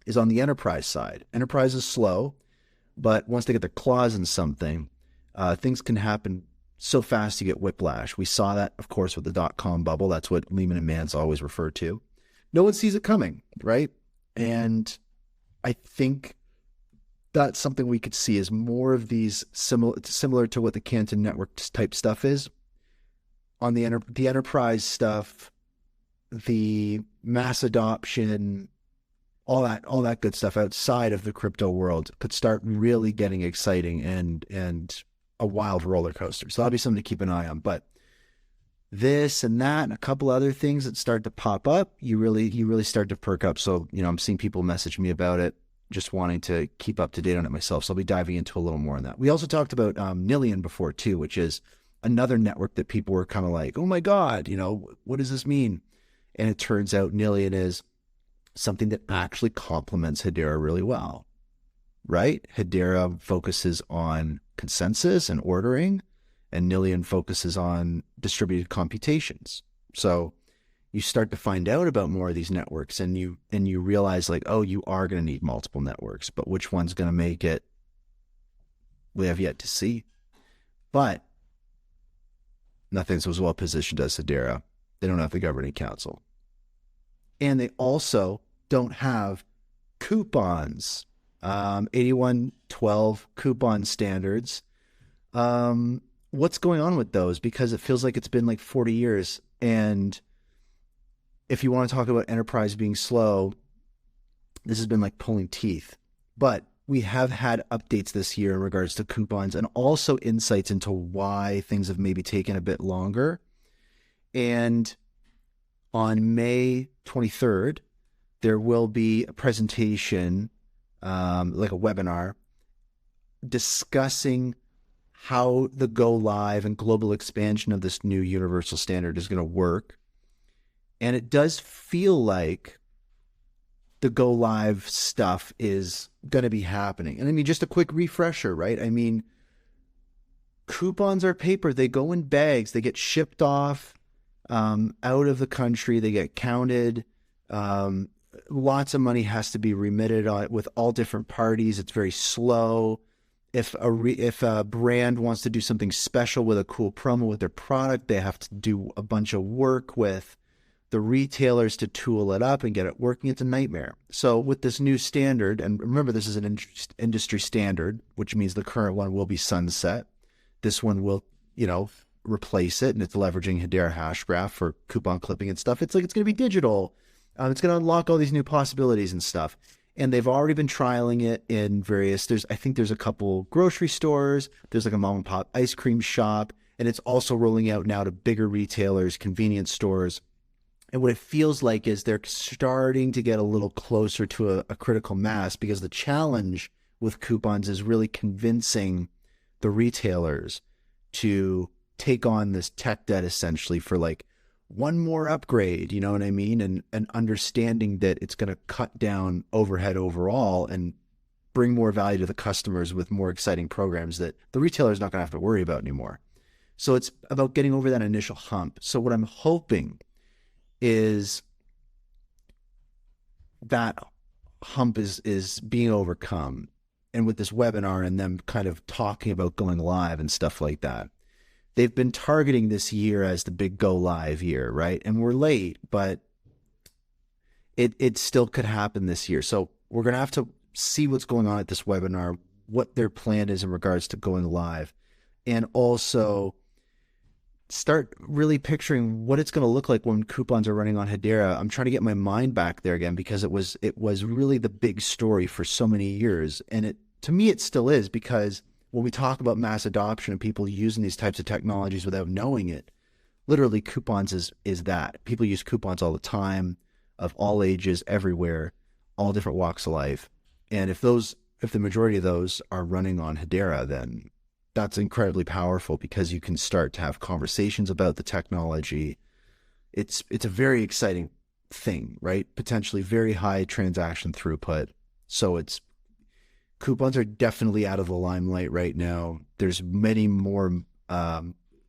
is on the enterprise side. Enterprise is slow, but once they get their claws in something, things can happen so fast you get whiplash. We saw that, of course, with the dot-com bubble. That's what Lehman and Mann's always refer to. No one sees it coming, right? And I think that's something we could see is more of these similar to what the Canton Network type stuff is. On the enterprise stuff, the mass adoption, all that good stuff outside of the crypto world could start really getting exciting and a wild roller coaster. So that'll be something to keep an eye on. But this and that and a couple other things that start to pop up, you really start to perk up. So, I'm seeing people message me about it, just wanting to keep up to date on it myself. So I'll be diving into a little more on that. We also talked about Nillion before too, which is another network that people were kind of like, oh my God, what does this mean? And it turns out Nillion is something that actually complements Hedera really well, right? Hedera focuses on consensus and ordering, and Nillion focuses on distributed computations. So you start to find out about more of these networks and you realize like, oh, you are going to need multiple networks, but which one's going to make it? We have yet to see. But nothing's as well positioned as Hedera. They don't have the governing council. And they also don't have coupons, 8112 coupon standards. What's going on with those? Because it feels like it's been like 40 years. And if you want to talk about enterprise being slow, this has been like pulling teeth. But we have had updates this year in regards to coupons and also insights into why things have maybe taken a bit longer. And on May 23rd, there will be a presentation, like a webinar, discussing how the go live and global expansion of this new universal standard is going to work. And it does feel like the go live stuff is going to be happening. And I mean, just a quick refresher, right? I mean, coupons are paper. They go in bags. They get shipped off out of the country. They get counted. Lots of money has to be remitted with all different parties. It's very slow. If a brand wants to do something special with a cool promo with their product, they have to do a bunch of work with the retailers to tool it up and get it working. It's a nightmare. So with this new standard, and remember, this is an industry standard, which means the current one will be sunset. This one will, replace it, and it's leveraging Hedera Hashgraph for coupon clipping and stuff. It's like it's going to be digital. It's going to unlock all these new possibilities and stuff. And they've already been trialing it in various, I think there's a couple grocery stores. There's like a mom and pop ice cream shop. And it's also rolling out now to bigger retailers, convenience stores. And what it feels like is they're starting to get a little closer to a critical mass, because the challenge with coupons is really convincing the retailers to take on this tech debt essentially for like one more upgrade, you know what I mean? And understanding that it's going to cut down overhead overall and bring more value to the customers with more exciting programs that the retailer is not going to have to worry about anymore. So it's about getting over that initial hump. So what I'm hoping is that hump is being overcome, and with this webinar and them kind of talking about going live and stuff like that, they've been targeting this year as the big go live year, right? And we're late, but it still could happen this year. So we're going to have to see what's going on at this webinar, what their plan is in regards to going live, and also start really picturing what it's going to look like when coupons are running on Hedera. I'm trying to get my mind back there again, because it was really the big story for so many years. And it, to me, it still is, because when we talk about mass adoption and people using these types of technologies without knowing it, literally coupons is that. People use coupons all the time, of all ages, everywhere, all different walks of life. And if the majority of those are running on Hedera, then that's incredibly powerful, because you can start to have conversations about the technology. It's a very exciting thing, right? Potentially very high transaction throughput. So coupons are definitely out of the limelight right now. There's many more,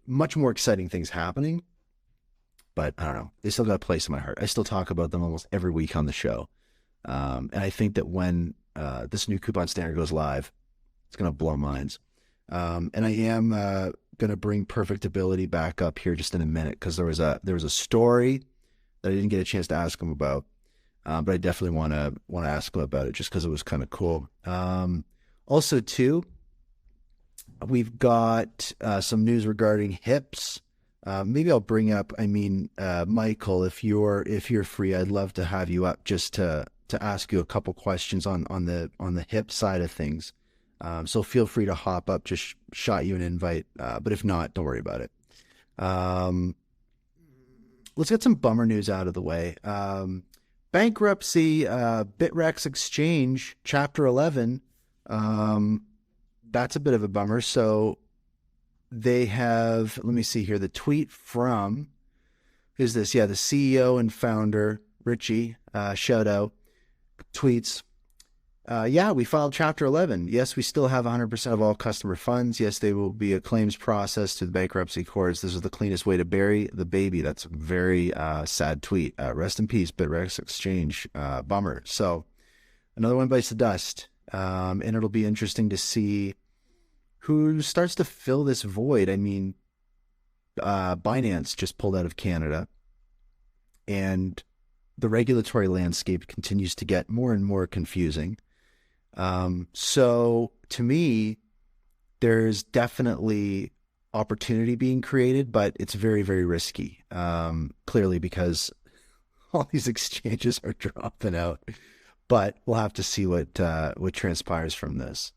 much more exciting things happening, but I don't know. They still got a place in my heart. I still talk about them almost every week on the show. And I think that when this new coupon standard goes live, it's going to blow minds. And I am going to bring perfectibility back up here just in a minute, because there was a story that I didn't get a chance to ask him about, but I definitely want to ask him about it, just because it was kind of cool. Also, too, we've got some news regarding hips. Maybe I'll bring up. I mean, Michael, if you're free, I'd love to have you up just to ask you a couple questions on the hip side of things. So feel free to hop up. Just shot you an invite, but if not, don't worry about it. Let's get some bummer news out of the way. Bankruptcy, Bitrex Exchange, Chapter 11. That's a bit of a bummer. So they have, let me see here, the tweet from, who's this? Yeah, the CEO and founder, Richie, shout out, tweets, yeah, we filed Chapter 11. Yes, we still have 100% of all customer funds. Yes, they will be a claims process to the bankruptcy courts. This is the cleanest way to bury the baby. That's a very sad tweet. Rest in peace, Bitrex Exchange. Bummer. So another one bites the dust. And it'll be interesting to see who starts to fill this void. I mean, Binance just pulled out of Canada, and the regulatory landscape continues to get more and more confusing. So to me, there's definitely opportunity being created, but it's very, very risky. Clearly, because all these exchanges are dropping out, but we'll have to see what transpires from this.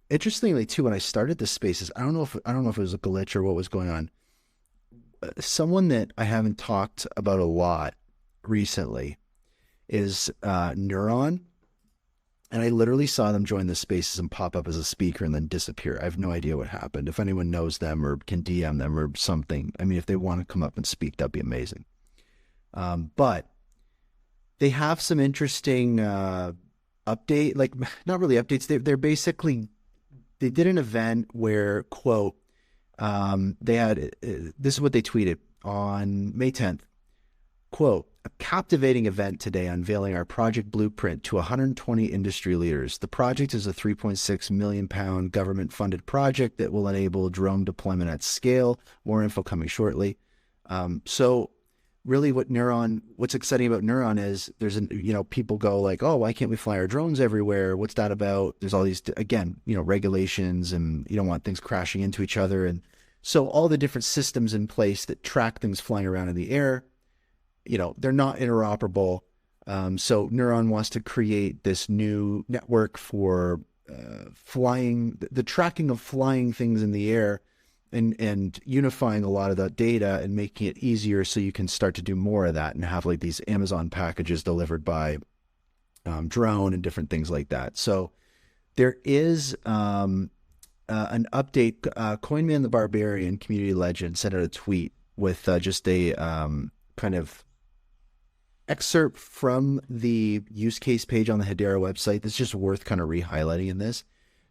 Interestingly too, when I started this spaces, I don't know if it was a glitch or what was going on. Someone that I haven't talked about a lot recently is Neuron. And I literally saw them join the spaces and pop up as a speaker and then disappear. I have no idea what happened. If anyone knows them or can DM them or something, I mean, if they want to come up and speak, that'd be amazing. But they have some interesting update, like not really updates. They're basically, they did an event where, quote, they had, this is what they tweeted on May 10th, quote, a captivating event today unveiling our project blueprint to 120 industry leaders. The project is a £3.6 million government-funded project that will enable drone deployment at scale. More info coming shortly. So really what's exciting about Neuron is people go like, oh, why can't we fly our drones everywhere? What's that about? There's all these, again, regulations, and you don't want things crashing into each other. And so all the different systems in place that track things flying around in the air, they're not interoperable. So Neuron wants to create this new network for flying, the tracking of flying things in the air, and unifying a lot of that data and making it easier so you can start to do more of that and have like these Amazon packages delivered by drone and different things like that. So there is an update. Coinman the Barbarian, community legend, sent out a tweet with just a kind of excerpt from the use case page on the Hedera website that's just worth kind of re-highlighting in this.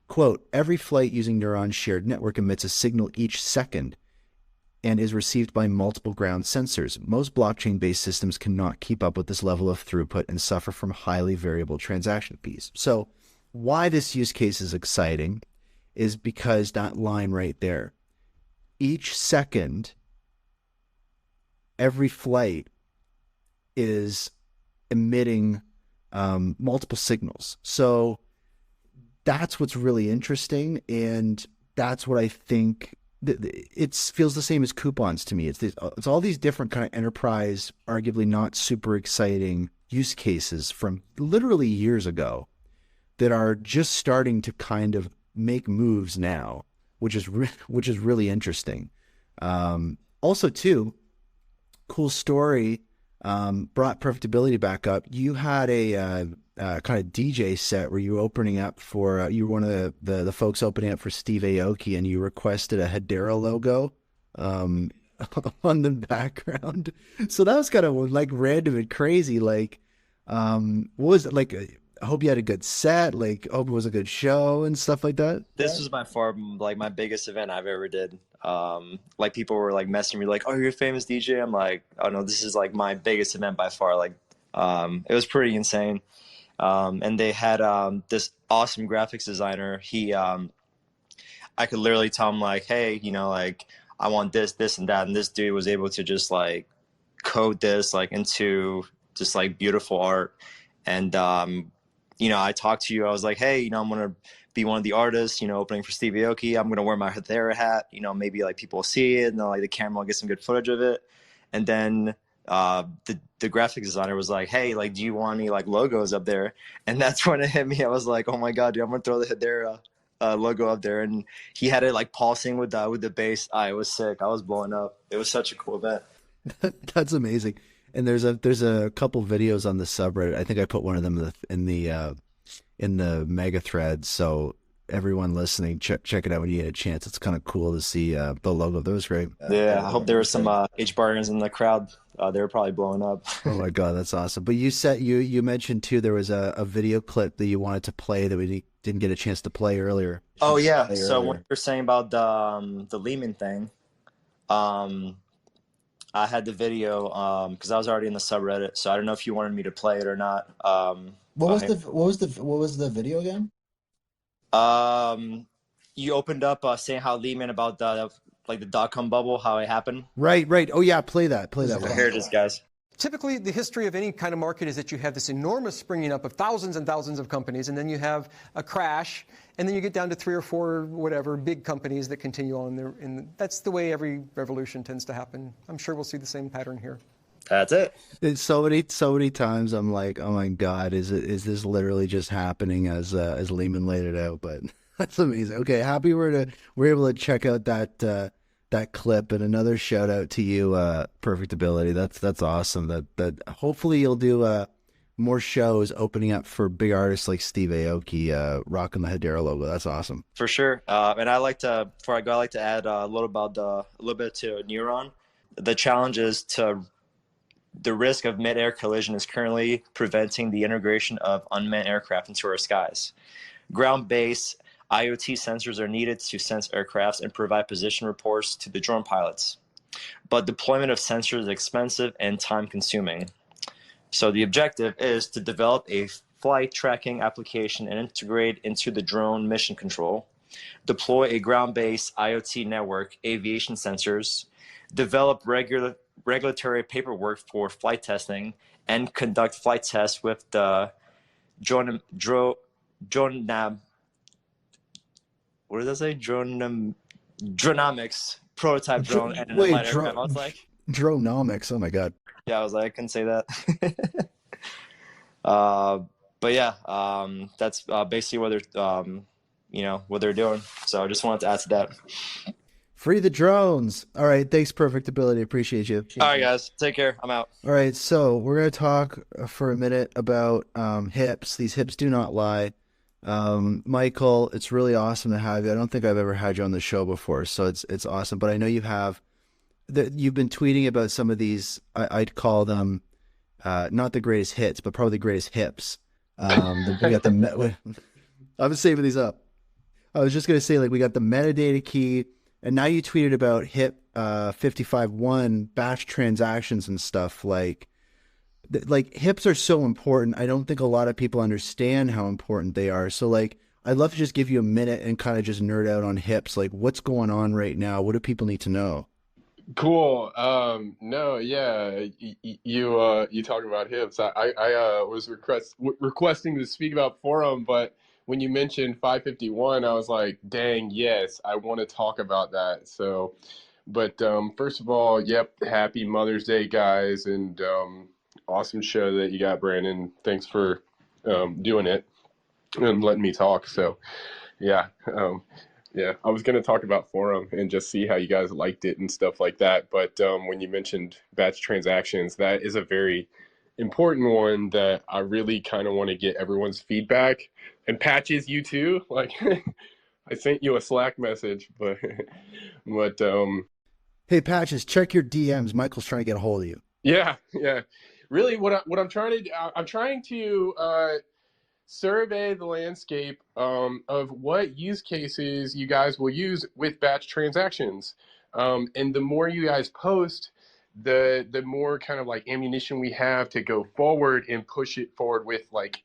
Quote, every flight using Neuron's shared network emits a signal each second. and is received by multiple ground sensors. Most blockchain-based systems cannot keep up with this level of throughput and suffer from highly variable transaction fees. So why this use case is exciting is because that line right there. Each second, every flight is emitting multiple signals. So that's what's really interesting, and that's what I think it feels the same as coupons to me. It's all these different kind of enterprise, arguably not super exciting use cases from literally years ago that are just starting to kind of make moves now, which is really interesting. Also, too, cool story. Brought profitability back up. You had a kind of DJ set where you were opening up for you were one of the folks opening up for Steve Aoki, and you requested a Hedera logo on the background. So that was kind of like random and crazy. Like, what was it like? I hope you had a good set. Like, I hope it was a good show and stuff like that. This was by far like my biggest event I've ever did. Like people were like messaging me like, "Oh, you're a famous DJ." I'm like, "Oh no, this is like my biggest event by far." Like, it was pretty insane. And they had this awesome graphics designer. I could literally tell him like, "Hey, you know, like I want this, this, and that," and this dude was able to just like code this like into just like beautiful art. And you know, I talked to you. I was like, "Hey, you know, I'm gonna be one of the artists, you know, opening for Steve Aoki. I'm gonna wear my Hedera hat. You know, maybe like people will see it, and like the camera will get some good footage of it." And then the graphic designer was like, "Hey, like, do you want any like logos up there?" And that's when it hit me. I was like, "Oh my god, dude, I'm gonna throw the Hedera logo up there." And he had it like pulsing with the bass. It was sick. I was blowing up. It was such a cool event. That's amazing. And there's a couple videos on the subreddit. I think I put one of them in the mega thread. So everyone listening, check it out when you get a chance. It's kind of cool to see the logo. That was great. Yeah, I hope there were some HBARers in the crowd. They were probably blowing up. Oh my god, that's awesome. But you mentioned too there was a video clip that you wanted to play that we didn't get a chance to play earlier. Oh yeah. So what you're saying about the Lehman thing, I had the video because I was already in the subreddit, so I don't know if you wanted me to play it or not. What was the video again? You opened up saying how Lehman about the dot-com bubble, how it happened. Right. Oh yeah, play that. Here it is, guys. Typically, the history of any kind of market is that you have this enormous springing up of thousands and thousands of companies, and then you have a crash, and then you get down to 3 or 4, whatever, big companies that continue on there. And that's the way every revolution tends to happen. I'm sure we'll see the same pattern here. That's it. It's so many times I'm like, oh my god, is this literally just happening as Lehman laid it out? But that's amazing. Okay, happy we're able to check out that clip, and another shout out to you, Perfect Ability. That's awesome. That hopefully you'll do more shows opening up for big artists like Steve Aoki, rocking the Hedera logo. That's awesome. For sure. And I like to, before I go, I like to add a little bit to Neuron. The challenge is the risk of mid-air collision is currently preventing the integration of unmanned aircraft into our skies. Ground-based IoT sensors are needed to sense aircrafts and provide position reports to the drone pilots. But deployment of sensors is expensive and time-consuming. So the objective is to develop a flight tracking application and integrate into the drone mission control, deploy a ground-based IoT network, aviation sensors, develop regulatory paperwork for flight testing, and conduct flight tests with the what does that say? Dronomics prototype drone and an aircraft. I was like, Dronomics. Oh my god. Yeah, I was like, I couldn't say that. But yeah, that's basically what they're doing. So I just wanted to add to that. Free the drones. All right, thanks, Perfect Ability. Appreciate you. All right, guys, take care. I'm out. All right, so we're gonna talk for a minute about hips. These hips do not lie. Michael, it's really awesome to have you. I don't think I've ever had you on the show before, so it's awesome. But I know you have. You've been tweeting about some of these. I'd call them not the greatest hits, but probably the greatest hips. We got the. I'm saving these up. I was just gonna say, like, we got the metadata key, and now you tweeted about hip 55.1 batch transactions and stuff, like hips are so important. I don't think a lot of people understand how important they are. So like, I'd love to just give you a minute and kind of just nerd out on hips. Like, what's going on right now? What do people need to know? Cool. No, yeah, you talk about hips. I was requesting to speak about Forum, but when you mentioned 551, I was like, dang, yes, I want to talk about that. So, but first of all, yep, happy Mother's Day, guys, and awesome show that you got, Brandon. Thanks for doing it and letting me talk. So, yeah. Yeah, I was going to talk about Forum and just see how you guys liked it and stuff like that. But when you mentioned batch transactions, that is a very important one that I really kind of want to get everyone's feedback. And Patches, you too. Like, I sent you a Slack message, but Hey, Patches, check your DMs. Michael's trying to get a hold of you. yeah. Really, what I'm trying to do, I'm trying to survey the landscape of what use cases you guys will use with batch transactions. And the more you guys post, the more kind of like ammunition we have to go forward and push it forward with like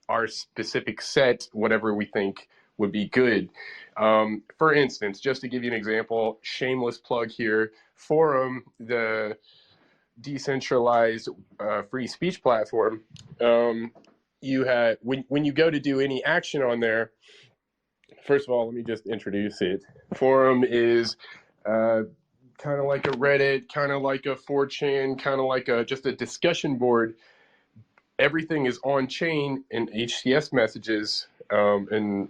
our specific set, whatever we think would be good. For instance, just to give you an example, shameless plug here, Forum, the decentralized free speech platform, you had when you go to do any action on there, first of all, let me just introduce it. Forum is kind of like a Reddit, kind of like a 4chan, kind of like just a discussion board. Everything is on chain in HCS messages, and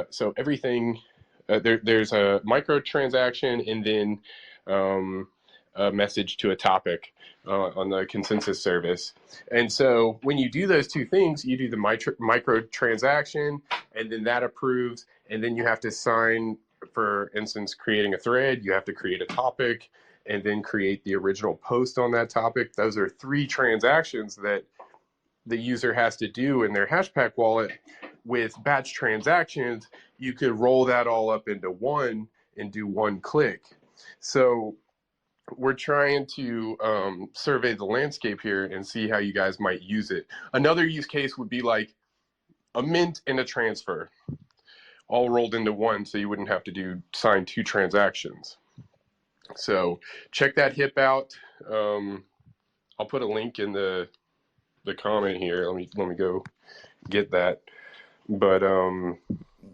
so everything there's a microtransaction and then a message to a topic on the consensus service. And so when you do those two things, you do the micro transaction, and then that approves, and then you have to sign, for instance, creating a thread, you have to create a topic, and then create the original post on that topic. Those are 3 transactions that the user has to do in their Hashpack wallet. With batch transactions, you could roll that all up into one and do one click. So we're trying to survey the landscape here and see how you guys might use it. Another use case would be like a mint and a transfer all rolled into one, so you wouldn't have to sign 2 transactions. So check that hip out. I'll put a link in the comment here. Let me go get that. But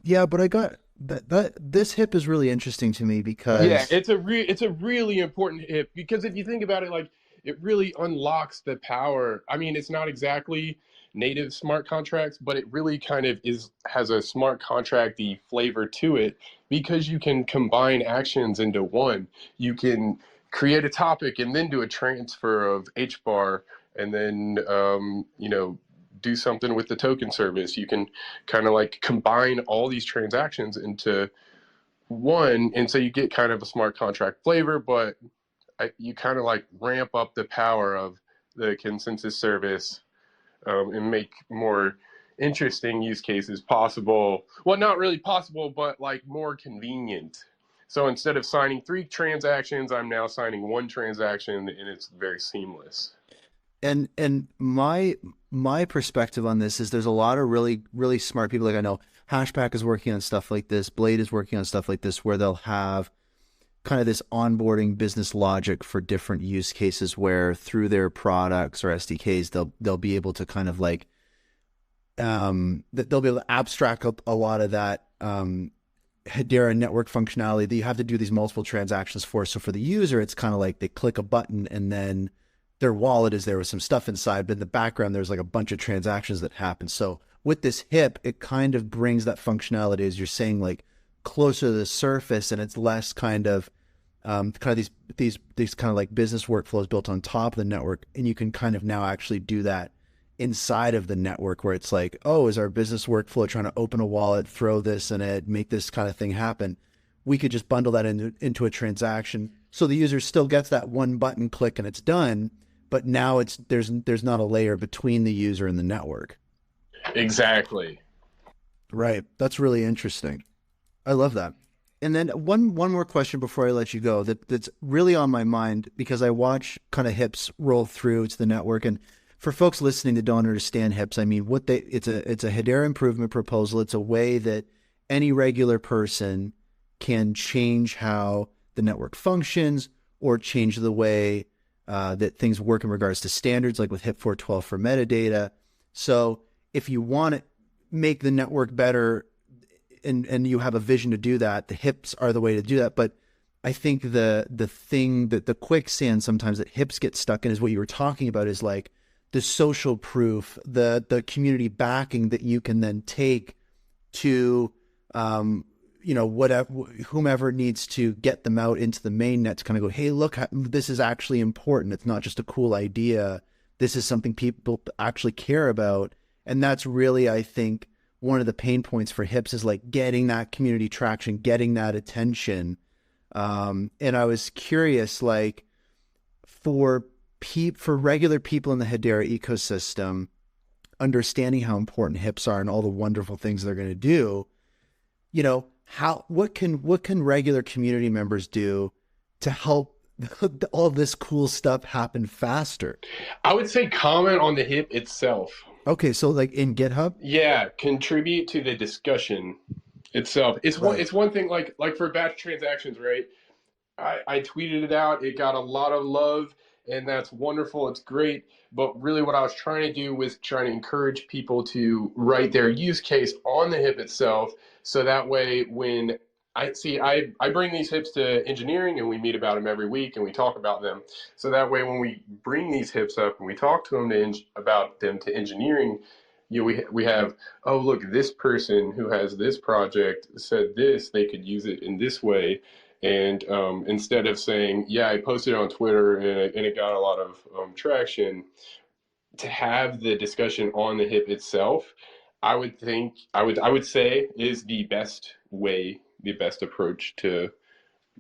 yeah, but I got that this hip is really interesting to me because yeah, it's a really important hip, because if you think about it, like, it really unlocks the power. I mean, it's not exactly native smart contracts, but it really kind of has a smart contracty flavor to it, because you can combine actions into one. You can create a topic and then do a transfer of HBAR, and then do something with the token service. You can kind of like combine all these transactions into one, and so you get kind of a smart contract flavor, but you kind of like ramp up the power of the consensus service, and make more interesting use cases possible. Well, not really possible, but like more convenient. So instead of signing 3 transactions, I'm now signing 1 transaction, and it's very seamless. And my perspective on this is there's a lot of really smart people. Like, I know Hashpack is working on stuff like this, Blade is working on stuff like this, where they'll have kind of this onboarding business logic for different use cases, where through their products or SDKs they'll be able to kind of like they'll be able to abstract a lot of that Hedera network functionality that you have to do these multiple transactions for. So for the user, it's kind of like they click a button and then their wallet is there with some stuff inside, but in the background, there's like a bunch of transactions that happen. So with this hip, it kind of brings that functionality, as you're saying, like closer to the surface, and it's less kind of these kind of like business workflows built on top of the network. And you can kind of now actually do that inside of the network, where it's like, oh, is our business workflow trying to open a wallet, throw this in it, make this kind of thing happen? We could just bundle that into a transaction. So the user still gets that one button click and it's done. But now there's not a layer between the user and the network. Exactly. Right. That's really interesting. I love that. And then one more question before I let you go that's really on my mind, because I watch kind of hips roll through to the network. And for folks listening that don't understand hips, I mean, it's a Hedera improvement proposal. It's a way that any regular person can change how the network functions, or change the way that things work in regards to standards, like with HIP 412 for metadata. So if you want to make the network better, and you have a vision to do that, the hips are the way to do that. But I think the thing that the quicksand sometimes that hips get stuck in is what you were talking about, is like the social proof, the community backing that you can then take to, whatever, whomever needs to get them out into the main net to kind of go, hey, look, this is actually important. It's not just a cool idea. This is something people actually care about. And that's really, I think, one of the pain points for hips, is like getting that community traction, getting that attention. And I was curious, like for regular people in the Hedera ecosystem, understanding how important hips are and all the wonderful things they're going to do, what can regular community members do to help all this cool stuff happen faster? I would say comment on the HIP itself. Okay, so like in GitHub? Yeah, contribute to the discussion itself. It's one thing, like for batch transactions, right? I tweeted it out. It got a lot of love, and that's wonderful. It's great. But really what I was trying to do was trying to encourage people to write their use case on the HIP itself. So that way when I bring these HIPs to engineering, and we meet about them every week and we talk about them. So that way when we bring these HIPs up and we talk to them about them to engineering, we have, oh, look, this person who has this project said this, they could use it in this way. And instead of saying, yeah, I posted it on Twitter and it got a lot of traction, to have the discussion on the HIP itself, I would say is the best way, the best approach to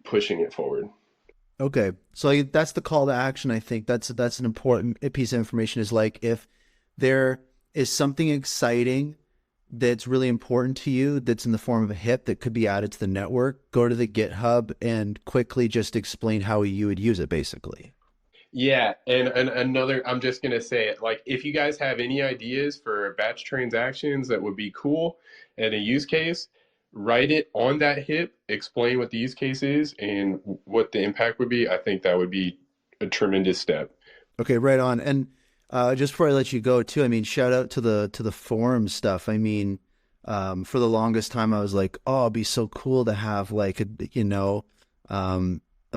pushing it forward. Okay. So that's the call to action. I think that's an important piece of information, is like, if there is something exciting that's really important to you, that's in the form of a HIP that could be added to the network, go to the GitHub and quickly just explain how you would use it, basically. Yeah, and another, I'm just going to say it, like, if you guys have any ideas for batch transactions that would be cool and a use case, write it on that HIP, explain what the use case is and what the impact would be. I think that would be a tremendous step. Okay, right on. And just before I let you go too, I mean, shout out to the forum stuff. I mean, for the longest time I was like, oh, it'd be so cool to have like a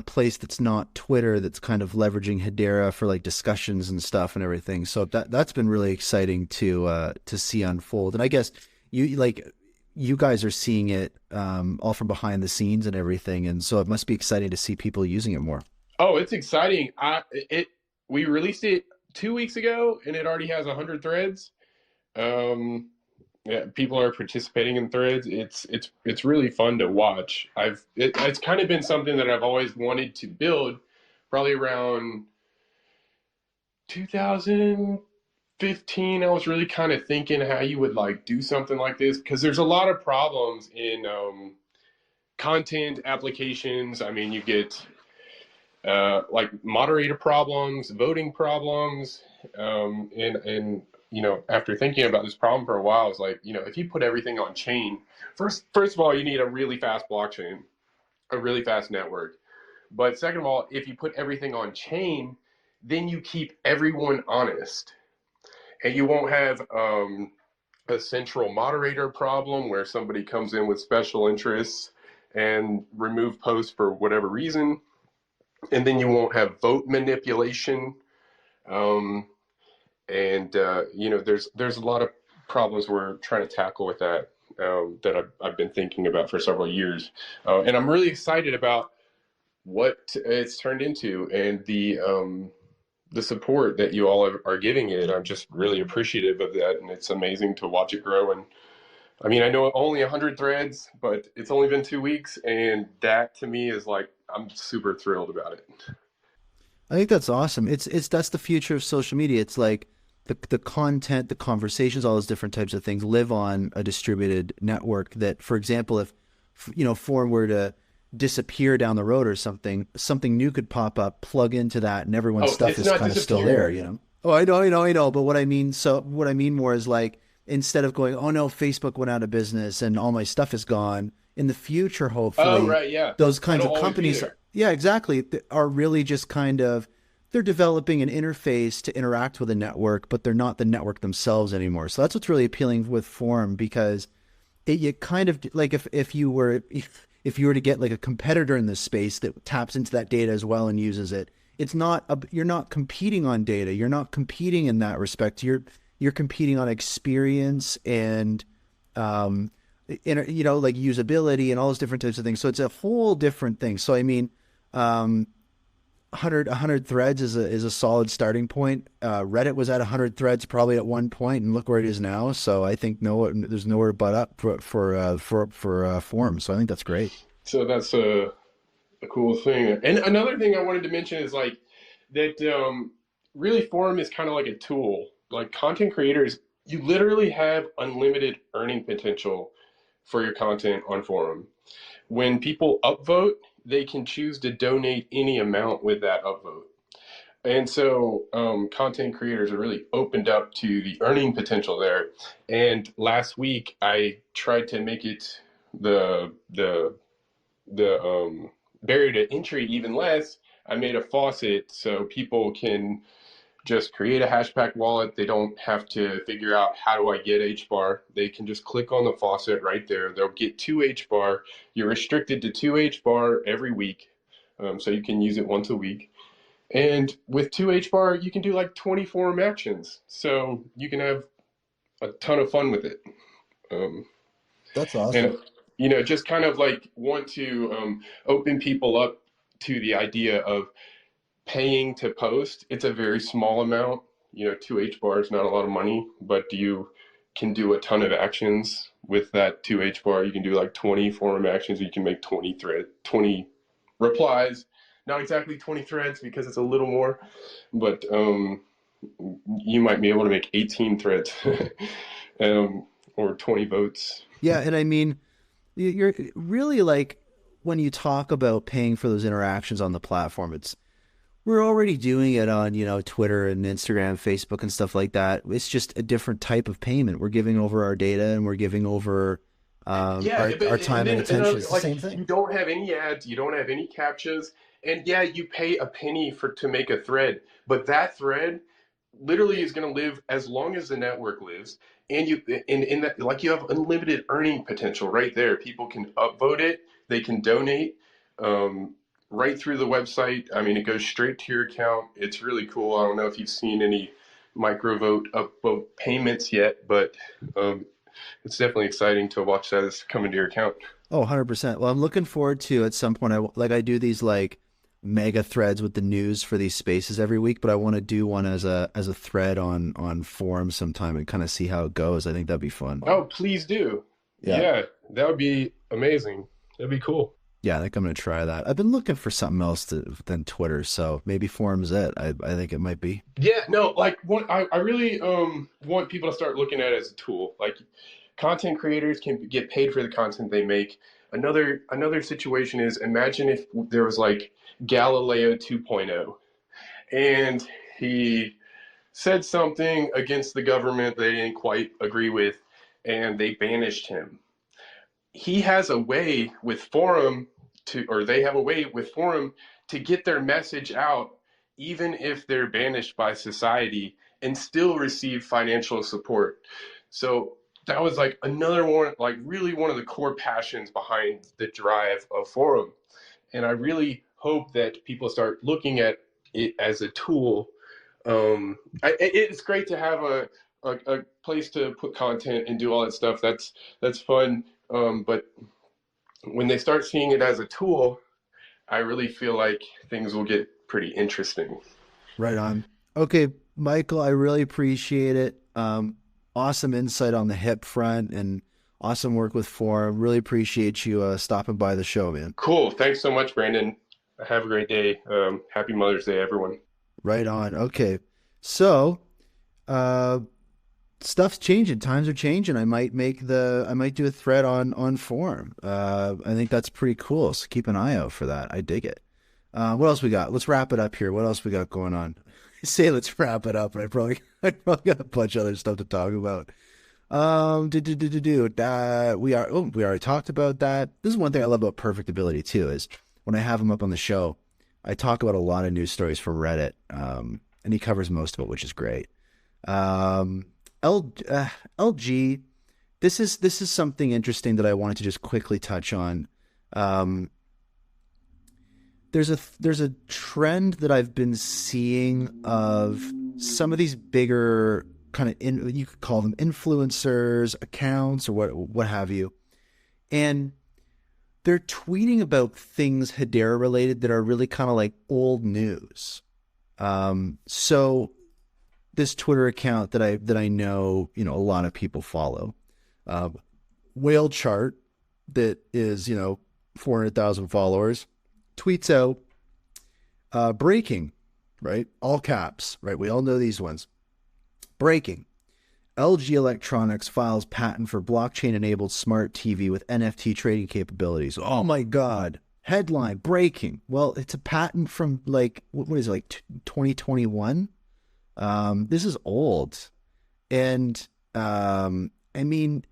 place that's not Twitter, that's kind of leveraging Hedera for like discussions and stuff and everything. So that's been really exciting to see unfold. And I guess you guys are seeing it all from behind the scenes and everything, and so it must be exciting to see people using it more. Oh, it's exciting. We released it 2 weeks ago, and it already has 100 threads. Yeah, people are participating in threads. It's really fun to watch. It's kind of been something that I've always wanted to build, probably around 2015. I was really kind of thinking how you would like do something like this, because there's a lot of problems in content applications. I mean, you get like moderator problems, voting problems, and after thinking about this problem for a while, I was like, if you put everything on chain, first of all, you need a really fast blockchain, a really fast network. But second of all, if you put everything on chain, then you keep everyone honest, and you won't have a central moderator problem where somebody comes in with special interests and remove posts for whatever reason. And then you won't have vote manipulation. There's a lot of problems we're trying to tackle with that that I've been thinking about for several years. And I'm really excited about what it's turned into and the support that you all are giving it. I'm just really appreciative of that. And it's amazing to watch it grow. And I mean, I know only 100 threads, but it's only been 2 weeks. And that to me is like, I'm super thrilled about it. I think that's awesome. That's the future of social media. It's like the content, the conversations, all those different types of things live on a distributed network that, for example, if forum were to disappear down the road or something new could pop up, plug into that, and everyone's stuff is kind of still there, Oh, I know. But what I mean more is like, instead of going, oh no, Facebook went out of business and all my stuff is gone, in the future, hopefully, those kinds of companies, exactly, are really just kind of, they're developing an interface to interact with a network, but they're not the network themselves anymore. So that's what's really appealing with Forum, because you kind of like, if you were to get like a competitor in this space that taps into that data as well and uses it, it's not you're not competing on data. You're not competing in that respect. You're competing on experience and like usability and all those different types of things. So it's a whole different thing. So I mean, 100 threads is a solid starting point. Reddit was at 100 threads probably at one point, and look where it is now. So I think there's nowhere but up for Forum. So I think that's great. So that's a cool thing. And another thing I wanted to mention is like that. Really, Forum is kind of like a tool. Like content creators, you literally have unlimited earning potential for your content on Forum. When people upvote, they can choose to donate any amount with that upvote. And so content creators are really opened up to the earning potential there. And last week, I tried to make it the barrier to entry even less. I made a faucet so people can just create a Hashpack wallet. They don't have to figure out, how do I get HBAR? They can just click on the faucet right there. They'll get 2 HBAR. You're restricted to 2 HBAR every week. So you can use it once a week. And with 2 HBAR, you can do like 20 forum actions. So you can have a ton of fun with it. That's awesome. And, just kind of like want to open people up to the idea of paying to post. It's a very small amount. 2 HBAR is not a lot of money, but you can do a ton of actions with that 2 HBAR. You can do like 20 forum actions. You can make 20 replies. Not exactly 20 threads because it's a little more, but you might be able to make 18 threads or 20 votes. Yeah, and I mean, you're really like, when you talk about paying for those interactions on the platform, we're already doing it on, Twitter and Instagram, Facebook and stuff like that. It's just a different type of payment. We're giving over our data and we're giving over our time and attention. It's the same thing. You don't have any ads. You don't have any captchas. And you pay a penny to make a thread. But that thread literally is going to live as long as the network lives. And you have unlimited earning potential right there. People can upvote it. They can donate. Right through the website. I mean, it goes straight to your account. It's really cool. I don't know if you've seen any microvote upvote payments yet, but it's definitely exciting to watch that as coming to your account. Oh, 100%. Well, I'm looking forward to, at some point, I do these like mega threads with the news for these spaces every week, but I want to do one as a thread on Forum sometime and kind of see how it goes. I think that'd be fun. Oh, please do. Yeah, that would be amazing. That'd be cool. Yeah, I think I'm going to try that. I've been looking for something else than Twitter, so maybe Forum's it. I think it might be. Yeah, no, like I really want people to start looking at it as a tool. Like, content creators can get paid for the content they make. Another situation is, imagine if there was like Galileo 2.0 and he said something against the government they didn't quite agree with and they banished him. He has a way with Forum they have a way with Forum to get their message out, even if they're banished by society, and still receive financial support. So that was like another one, like really one of the core passions behind the drive of Forum. And I really hope that people start looking at it as a tool. It's great to have a place to put content and do all that stuff. That's fun. But when they start seeing it as a tool, I really feel like things will get pretty interesting. Right on. Okay, Michael, I really appreciate it. Awesome insight on the hip front and awesome work with Forum. Really appreciate you stopping by the show, man. Cool. Thanks so much, Brandon. Have a great day. Happy Mother's Day, everyone. Right on. Okay. So, stuff's changing. Times are changing. I might do a thread on forum. I think that's pretty cool. So keep an eye out for that. I dig it. What else we got? Let's wrap it up here. What else we got going on? Say let's wrap it up, and I probably got a bunch of other stuff to talk about. We already talked about that. This is one thing I love about Perfectability too, is when I have him up on the show, I talk about a lot of news stories from Reddit, and he covers most of it, which is great. LG, this is something interesting that I wanted to just quickly touch on. There's a trend that I've been seeing of some of these bigger kind of you could call them influencers, accounts, or what have you, and they're tweeting about things Hedera related that are really kind of like old news. So this Twitter account that I know, a lot of people follow, Whale Chart, that is 400,000 followers, tweets out breaking, right? All caps, right? We all know these ones. Breaking. LG Electronics files patent for blockchain-enabled smart TV with NFT trading capabilities. Oh my God. Headline, breaking. Well, it's a patent from what is it, 2021? This is old. And I mean,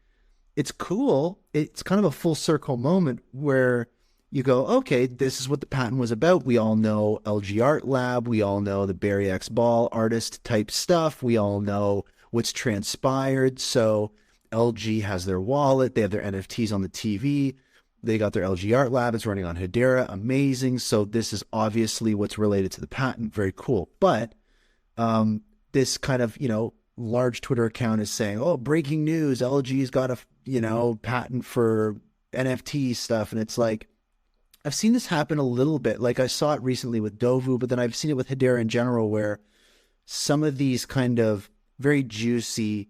it's cool. It's kind of a full circle moment where you go, okay, this is what the patent was about. We all know LG Art Lab. We all know the Barry X Ball artist type stuff. We all know what's transpired. So LG has their wallet. They have their NFTs on the TV. They got their LG Art Lab. It's running on Hedera. Amazing. So this is obviously what's related to the patent. Very cool. But this kind of, large Twitter account is saying, oh, breaking news. LG's got a, patent for NFT stuff. And it's like, I've seen this happen a little bit. Like I saw it recently with Dovu, but then I've seen it with Hedera in general, where some of these kind of very juicy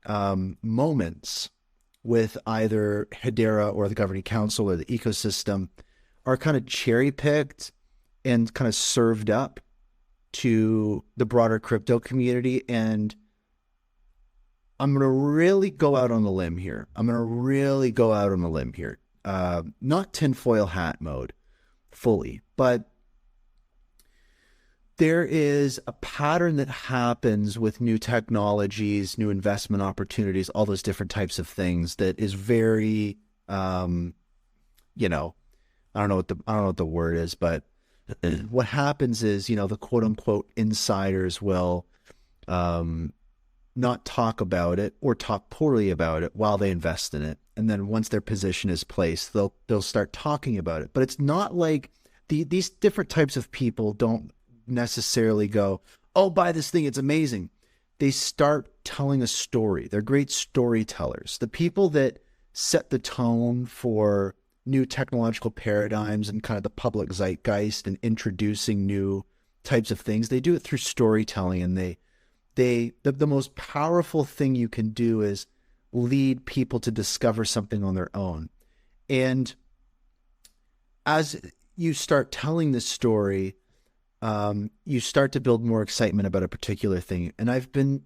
moments with either Hedera or the governing council or the ecosystem are kind of cherry picked and kind of served up to the broader crypto community. And I'm going to really go out on a limb here. Not tinfoil hat mode fully, but there is a pattern that happens with new technologies, new investment opportunities, all those different types of things that is very, I don't know what the word is, but what happens is, the quote unquote insiders will, not talk about it or talk poorly about it while they invest in it. And then once their position is placed, they'll start talking about it. But it's not like these different types of people don't necessarily go, oh, buy this thing, it's amazing. They start telling a story. They're great storytellers. The people that set the tone for new technological paradigms and kind of the public zeitgeist and introducing new types of things, they do it through storytelling. And the most powerful thing you can do is lead people to discover something on their own. And as you start telling this story, you start to build more excitement about a particular thing. And I've been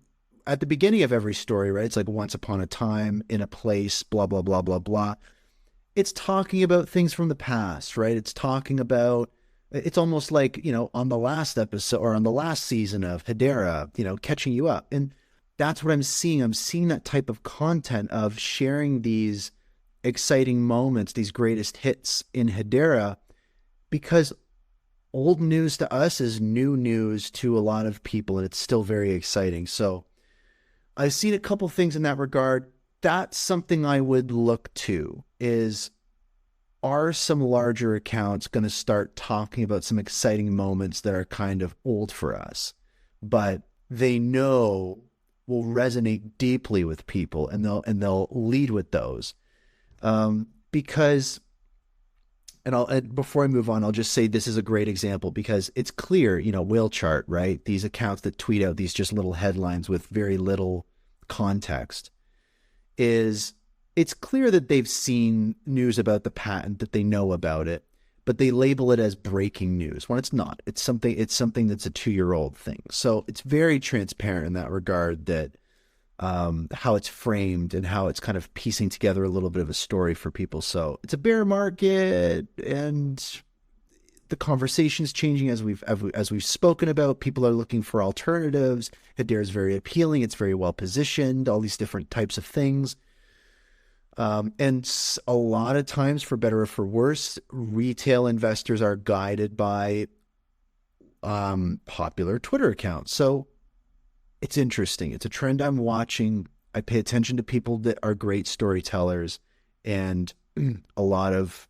at the beginning of every story, right? It's like once upon a time in a place, blah, blah, blah, blah, blah. It's talking about things from the past, right? It's almost like, on the last episode or on the last season of Hedera, catching you up. And that's what I'm seeing. I'm seeing that type of content of sharing these exciting moments, these greatest hits in Hedera, because old news to us is new news to a lot of people, and it's still very exciting. So I've seen a couple things in that regard. That's something I would look to is, are some larger accounts going to start talking about some exciting moments that are kind of old for us, but they know will resonate deeply with people, and they'll lead with those. Because, and before I move on, I'll just say this is a great example because it's clear, Whale Chart, right? These accounts that tweet out these just little headlines with very little context, it's clear that they've seen news about the patent, that they know about it, but they label it as breaking news when it's not. It's something that's a 2-year-old thing. So it's very transparent in that regard that how it's framed and how it's kind of piecing together a little bit of a story for people. So it's a bear market, and the conversation's changing as we've spoken about. People are looking for alternatives. Hedera is very appealing. It's very well positioned. All these different types of things. And a lot of times, for better or for worse, retail investors are guided by popular Twitter accounts. So it's interesting. It's a trend I'm watching. I pay attention to people that are great storytellers, and a lot of,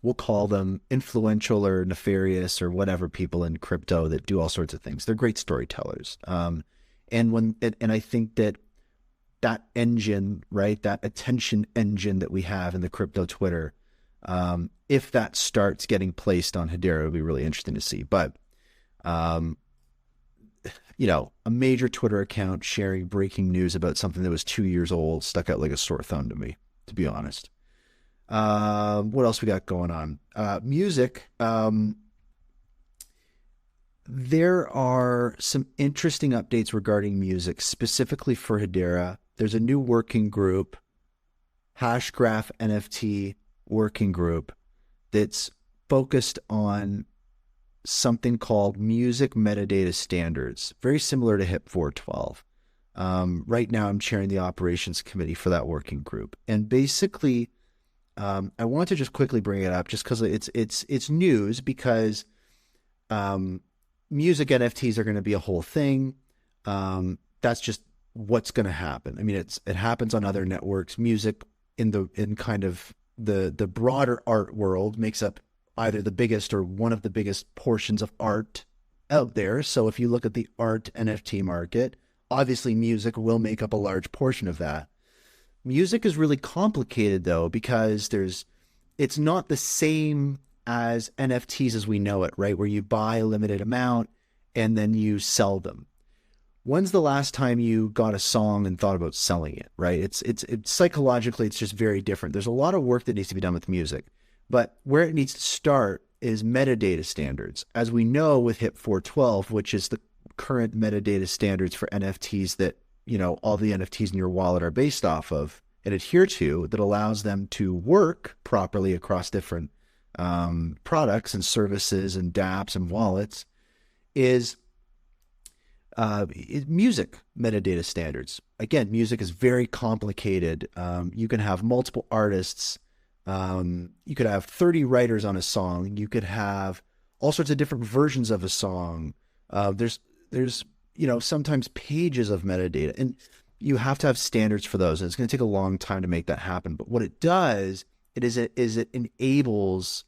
we'll call them influential or nefarious or whatever, people in crypto that do all sorts of things. They're great storytellers. And I think that engine, right, that attention engine that we have in the crypto Twitter, if that starts getting placed on Hedera, it'll be really interesting to see. But a major Twitter account sharing breaking news about something that was 2 years old stuck out like a sore thumb to me, to be honest. What else we got going on? Music. There are some interesting updates regarding music, specifically for Hedera. There's a new working group, Hashgraph NFT working group, that's focused on something called music metadata standards, very similar to HIP 412. Right now I'm chairing the operations committee for that working group. And basically, I want to just quickly bring it up just because it's news, because music NFTs are going to be a whole thing. That's just what's going to happen. I mean, it happens on other networks. Music in kind of the broader art world makes up either the biggest or one of the biggest portions of art out there. So if you look at the art NFT market, obviously music will make up a large portion of that. Music is really complicated though, because it's not the same as NFTs as we know it, right? Where you buy a limited amount and then you sell them. When's the last time you got a song and thought about selling it, right? It's psychologically, it's just very different. There's a lot of work that needs to be done with music, but where it needs to start is metadata standards. As we know with HIP 412, which is the current metadata standards for NFTs that, all the NFTs in your wallet are based off of and adhere to, that allows them to work properly across different products and services and dApps and wallets, is music metadata standards. Again, music is very complicated. You can have multiple artists. You could have 30 writers on a song. You could have all sorts of different versions of a song. There's sometimes pages of metadata, and you have to have standards for those. And it's going to take a long time to make that happen. But what it does, it enables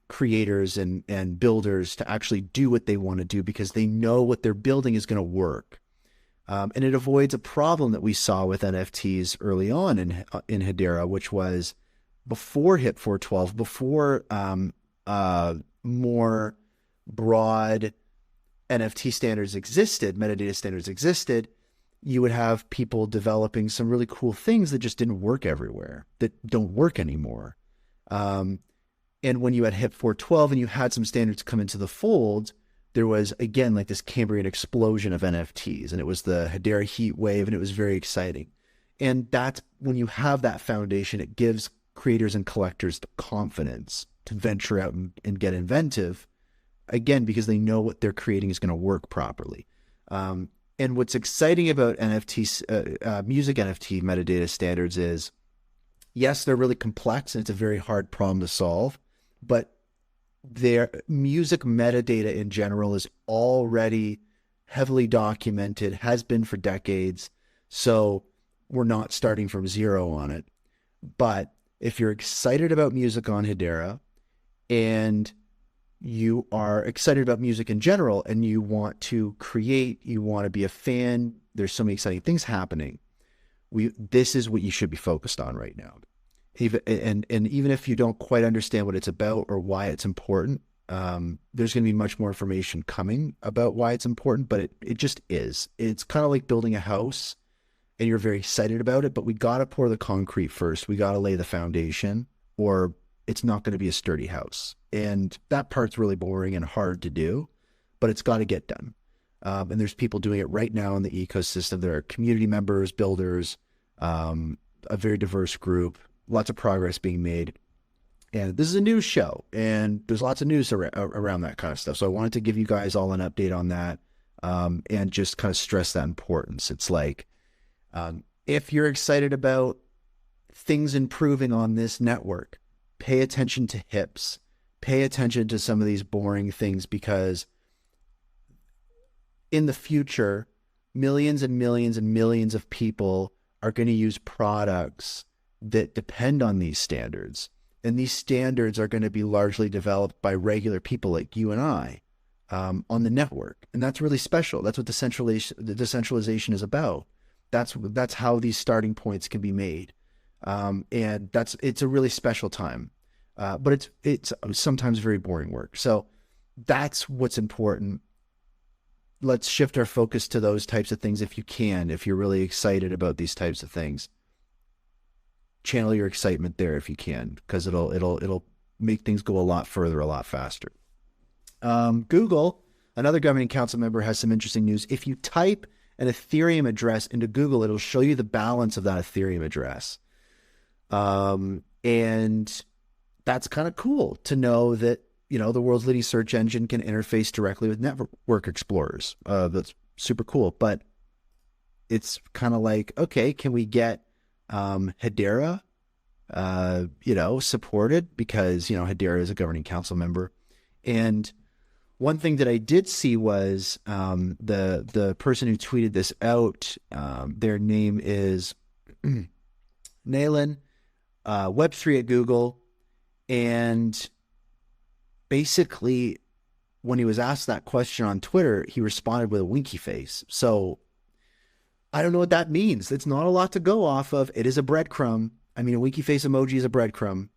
creators and builders to actually do what they want to do, because they know what they're building is going to work. And it avoids a problem that we saw with NFTs early on in Hedera, which was before HIP 412, before more broad NFT standards existed, metadata standards existed, you would have people developing some really cool things that just didn't work everywhere, that don't work anymore. And when you had HIP 412 and you had some standards come into the fold, there was, again, like this Cambrian explosion of NFTs, and it was the Hedera heat wave, and it was very exciting. And that's when you have that foundation, it gives creators and collectors the confidence to venture out and get inventive, again, because they know what they're creating is going to work properly. And what's exciting about NFTs, music NFT metadata standards is, yes, they're really complex and it's a very hard problem to solve, but their music metadata in general is already heavily documented, has been for decades. So we're not starting from zero on it. But if you're excited about music on Hedera, and you are excited about music in general, and you want to create, you want to be a fan, there's so many exciting things happening. This is what you should be focused on right now. And even if you don't quite understand what it's about or why it's important, there's going to be much more information coming about why it's important, but it just is. It's kind of like building a house, and you're very excited about it, but we got to pour the concrete first. We got to lay the foundation, or it's not going to be a sturdy house. And that part's really boring and hard to do, but it's got to get done. And there's people doing it right now in the ecosystem. There are community members, builders, a very diverse group, lots of progress being made. And this is a news show, and there's lots of news around that kind of stuff. So I wanted to give you guys all an update on that, and just kind of stress that importance. It's like, if you're excited about things improving on this network, pay attention to hips, pay attention to some of these boring things, because in the future, millions and millions and millions of people are going to use products that depend on these standards. And these standards are going to be largely developed by regular people like you and I, on the network. And that's really special. That's what the decentralization is about. That's how these starting points can be made. And it's a really special time. But it's sometimes very boring work. So that's what's important. Let's shift our focus to those types of things if you can, if you're really excited about these types of things. Channel your excitement there if you can, because it'll make things go a lot further, a lot faster. Google, another governing council member, has some interesting news. If you type an Ethereum address into Google, it'll show you the balance of that Ethereum address. And that's kind of cool to know that, the world's leading search engine can interface directly with network explorers. That's super cool. But it's kind of like, okay, can we get Hedera, supported? Because, Hedera is a governing council member. And one thing that I did see was the person who tweeted this out, their name is Naylan, Web3 at Google. And basically, when he was asked that question on Twitter, he responded with a winky face. So I don't know what that means. It's not a lot to go off of. It is a breadcrumb. I mean, a winky face emoji is a breadcrumb.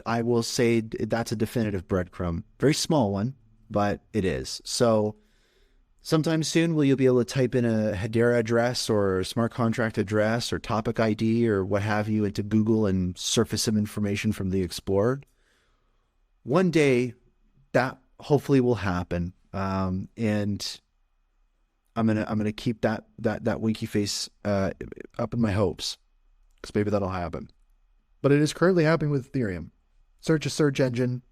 I will say that's a definitive breadcrumb. Very small one, but it is. So sometime soon, will you be able to type in a Hedera address or a smart contract address or topic ID or what have you into Google and surface some information from the Explorer? One day, that hopefully will happen, and I'm gonna keep that winky face up in my hopes, because maybe that'll happen. But it is currently happening with Ethereum. Search a search engine,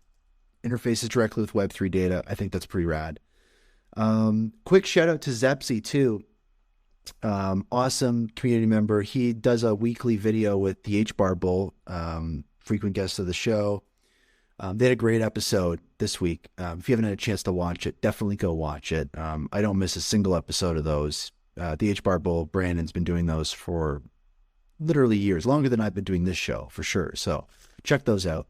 interfaces directly with Web3 data. I think that's pretty rad. Quick shout out to Zepsy too. Awesome community member. He does a weekly video with the HBAR Bull, frequent guest of the show. They had a great episode this week. If you haven't had a chance to watch it, definitely go watch it. I don't miss a single episode of those. The HBAR Bull, Brandon's been doing those for literally years, longer than I've been doing this show, for sure. So check those out.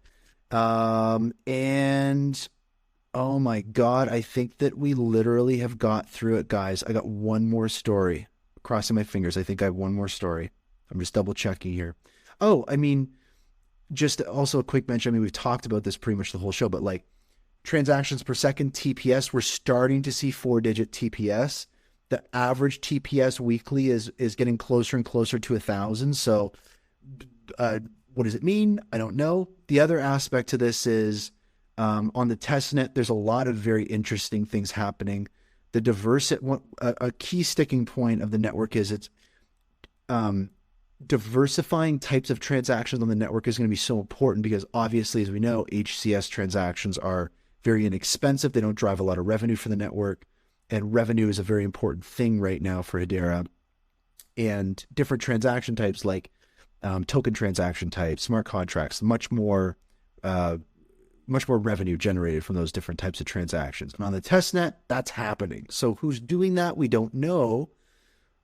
And oh my God, I think that we literally have got through it, guys. I got one more story. Crossing my fingers. I think I have one more story. I'm just double checking here. Oh, I mean, just also a quick mention. I mean, we've talked about this pretty much the whole show, but like transactions per second, TPS, we're starting to see 4-digit TPS. The average TPS weekly is getting closer and closer to 1,000. So what does it mean? I don't know. The other aspect to this is on the testnet, there's a lot of very interesting things happening. A key sticking point of the network is it's diversifying types of transactions on the network is going to be so important, because obviously, as we know, HCS transactions are very inexpensive. They don't drive a lot of revenue for the network, and revenue is a very important thing right now for Hedera. And different transaction types like token transaction types, smart contracts, much more revenue generated from those different types of transactions. And on the testnet, that's happening. So who's doing that? We don't know.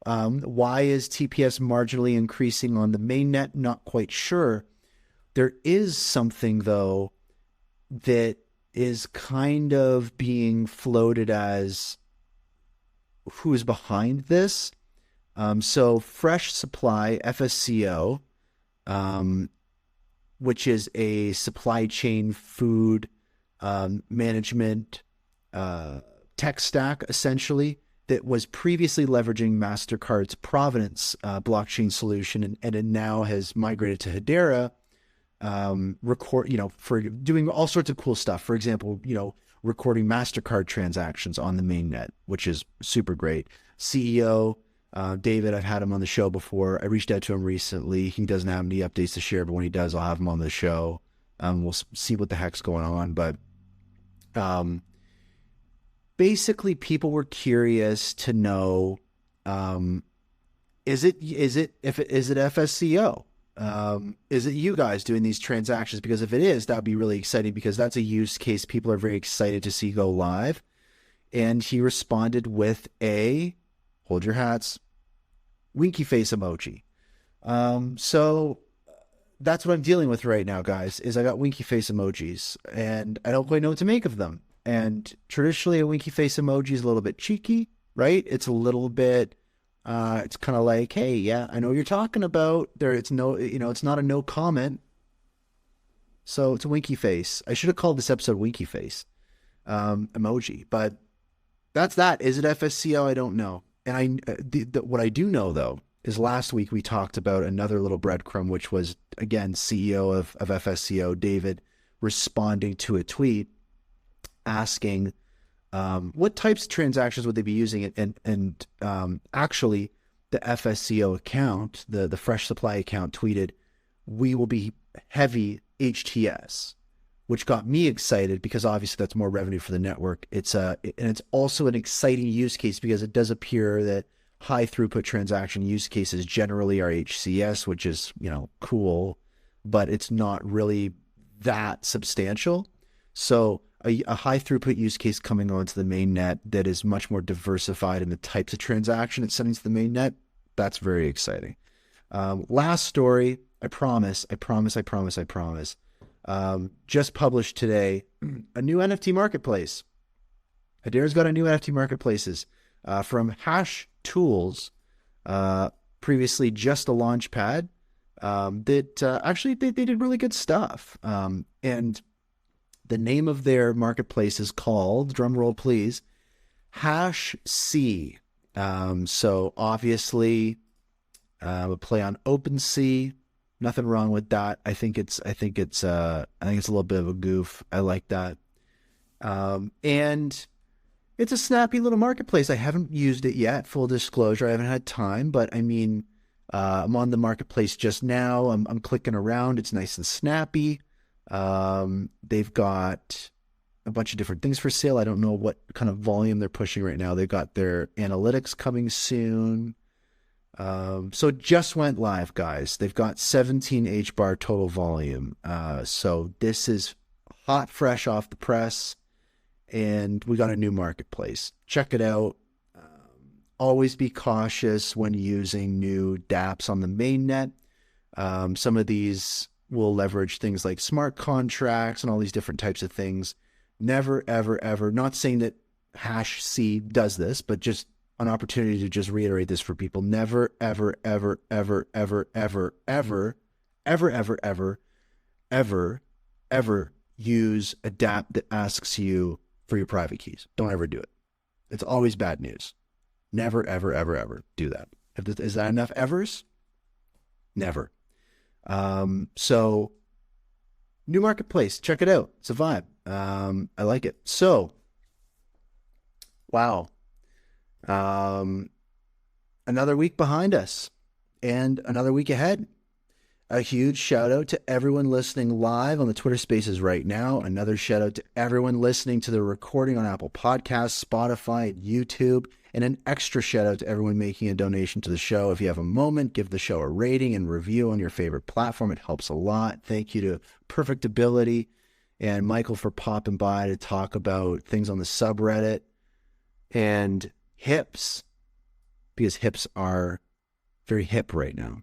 Why is TPS marginally increasing on the mainnet? Not quite sure. There is something, though, that is kind of being floated as who is behind this. So Fresh Supply, FSCO, which is a supply chain food management tech stack, essentially, that was previously leveraging MasterCard's Provenance blockchain solution, and it now has migrated to Hedera, for doing all sorts of cool stuff. For example, recording MasterCard transactions on the mainnet, which is super great. CEO, David, I've had him on the show before. I reached out to him recently. He doesn't have any updates to share, but when he does, I'll have him on the show. We'll see what the heck's going on. But basically, people were curious to know, is it FSCO? Is it you guys doing these transactions? Because if it is, that'd be really exciting, because that's a use case people are very excited to see go live. And he responded with a, hold your hats, winky face emoji. So that's what I'm dealing with right now, guys, is I got winky face emojis and I don't quite know what to make of them. And traditionally a winky face emoji is a little bit cheeky, right? It's a little bit, it's kind of like, hey, yeah, I know what you're talking about. There, it's no, it's not a no comment. So it's a winky face. I should have called this episode winky face emoji, but that's that. Is it FSCO? I don't know. And what I do know, though, is last week we talked about another little breadcrumb, which was, again, CEO of FSCO, David, responding to a tweet asking what types of transactions would they be using. And actually, the FSCO account, the Fresh Supply account, tweeted, we will be heavy HTS, which got me excited because obviously that's more revenue for the network. And it's also an exciting use case because it does appear that high throughput transaction use cases generally are HCS, which is, cool, but it's not really that substantial. So a high throughput use case coming onto the main net that is much more diversified in the types of transaction it's sending to the main net, that's very exciting. Last story, I promise. Just published today, a new NFT marketplace. Hedera's got a new NFT marketplaces from Hash Tools, previously just a launch pad, that actually they did really good stuff. And the name of their marketplace is called, drum roll please, Hash C. So obviously a play on OpenSea. Nothing wrong with that. I think it's a little bit of a goof. I like that. And it's a snappy little marketplace. I haven't used it yet, full disclosure. I haven't had time, but I mean, I'm on the marketplace just now. I'm clicking around. It's nice and snappy. They've got a bunch of different things for sale. I don't know what kind of volume they're pushing right now. They've got their analytics coming soon. So it just went live, guys. They've got 17 HBAR total volume. So this is hot, fresh off the press, and we got a new marketplace. Check it out. Always be cautious when using new dApps on the mainnet. Some of these will leverage things like smart contracts and all these different types of things. Never, ever, ever, not saying that Hash C does this, but just an opportunity to just reiterate this for people. Never, ever, ever, ever, ever, ever, ever, ever, ever, ever, ever, ever use a dApp that asks you for your private keys. Don't ever do it. It's always bad news. Never, ever, ever, ever do that. Is that enough evers? Never. So new marketplace, check it out. It's a vibe. I like it. So, wow. Another week behind us and another week ahead. A huge shout out to everyone listening live on the Twitter Spaces right now. Another shout out to everyone listening to the recording on Apple Podcasts, Spotify, and YouTube. And an extra shout out to everyone making a donation to the show. If you have a moment, give the show a rating and review on your favorite platform. It helps a lot. Thank you to Perfect Ability and Michael for popping by to talk about things on the subreddit and hips, because hips are very hip right now.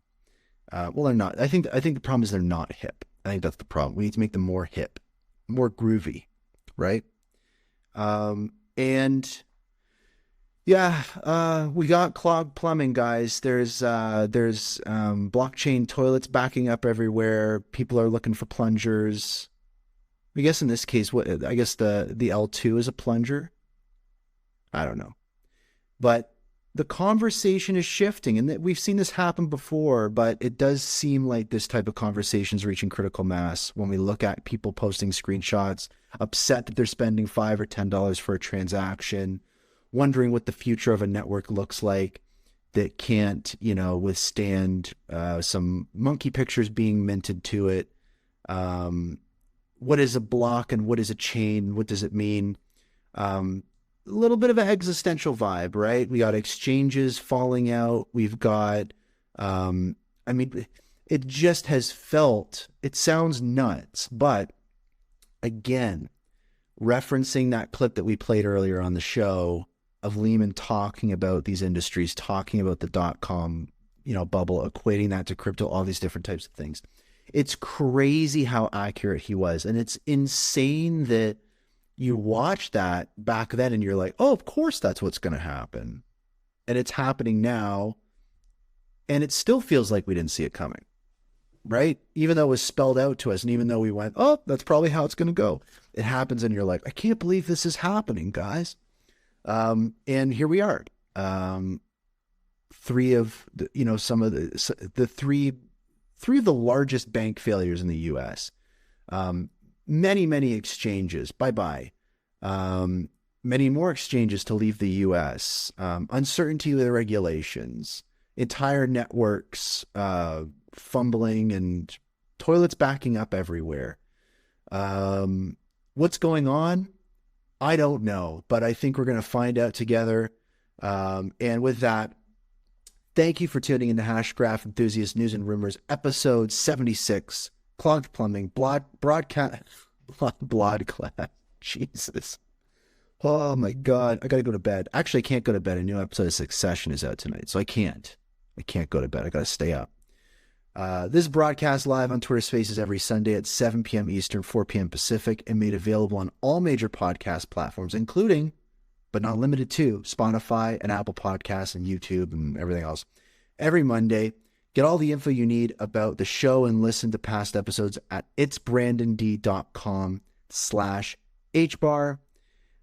Well, they're not. I think the problem is they're not hip. I think that's the problem. We need to make them more hip, more groovy, right? And yeah, we got clogged plumbing, guys. There's blockchain toilets backing up everywhere. People are looking for plungers. I guess in this case, I guess the L2 is a plunger. I don't know, but the conversation is shifting, and that we've seen this happen before, but it does seem like this type of conversation is reaching critical mass when we look at people posting screenshots, upset that they're spending $5 or $10 for a transaction, wondering what the future of a network looks like that can't, withstand some monkey pictures being minted to it. What is a block and what is a chain? What does it mean? A little bit of an existential vibe, right? We got exchanges falling out. We've got, it just has felt, it sounds nuts, but again, referencing that clip that we played earlier on the show of Lehman talking about these industries, talking about the dot-com, bubble, equating that to crypto, all these different types of things. It's crazy how accurate he was. And it's insane that you watch that back then and you're like, oh, of course that's what's going to happen. And it's happening now. And it still feels like we didn't see it coming, right? Even though it was spelled out to us, and even though we went, oh, that's probably how it's going to go. It happens and you're like, I can't believe this is happening, guys. And here we are. Three of the three of the largest bank failures in the US. Many exchanges. Bye-bye. Many more exchanges to leave the US. Uncertainty with regulations. Entire networks fumbling and toilets backing up everywhere. What's going on? I don't know, but I think we're going to find out together. And with that, thank you for tuning into Hashgraph Enthusiast News and Rumors, episode 76, Clogged Plumbing, broadcast. Jesus. Oh my God. I got to go to bed. Actually, I can't go to bed. A new episode of Succession is out tonight, so I can't go to bed. I got to stay up. This is broadcast live on Twitter Spaces every Sunday at 7 p.m. Eastern, 4 p.m. Pacific, and made available on all major podcast platforms, including, but not limited to, Spotify and Apple Podcasts and YouTube and everything else. Every Monday, get all the info you need about the show and listen to past episodes at itsbrandond.com/HBAR.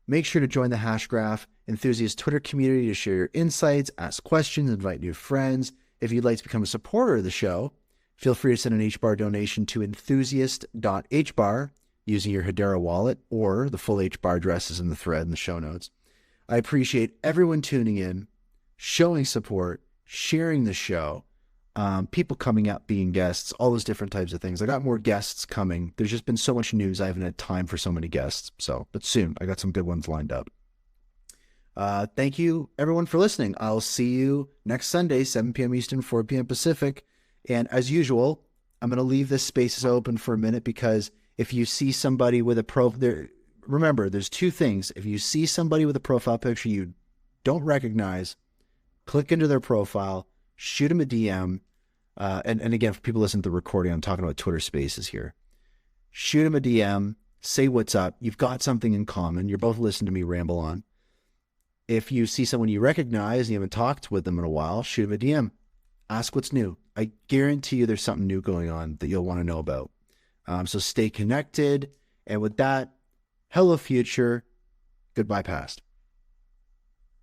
Make sure to join the Hashgraph Enthusiast Twitter community to share your insights, ask questions, invite new friends. If you'd like to become a supporter of the show, feel free to send an HBAR donation to enthusiast.hbar using your Hedera wallet, or the full HBAR address is in the thread in the show notes. I appreciate everyone tuning in, showing support, sharing the show, people coming up, being guests, all those different types of things. I got more guests coming. There's just been so much news. I haven't had time for so many guests. But soon I got some good ones lined up. Thank you everyone for listening. I'll see you next Sunday, 7 p.m. Eastern, 4 p.m. Pacific. And as usual, I'm going to leave this spaces open for a minute, because if you see somebody with a remember, there's two things. If you see somebody with a profile picture you don't recognize, click into their profile, shoot them a DM. And again, for people listening to the recording, I'm talking about Twitter Spaces here. Shoot them a DM, say what's up. You've got something in common. You're both listening to me ramble on. If you see someone you recognize and you haven't talked with them in a while, shoot them a DM. Ask what's new. I guarantee you there's something new going on that you'll want to know about. So stay connected. And with that, hello future, goodbye past.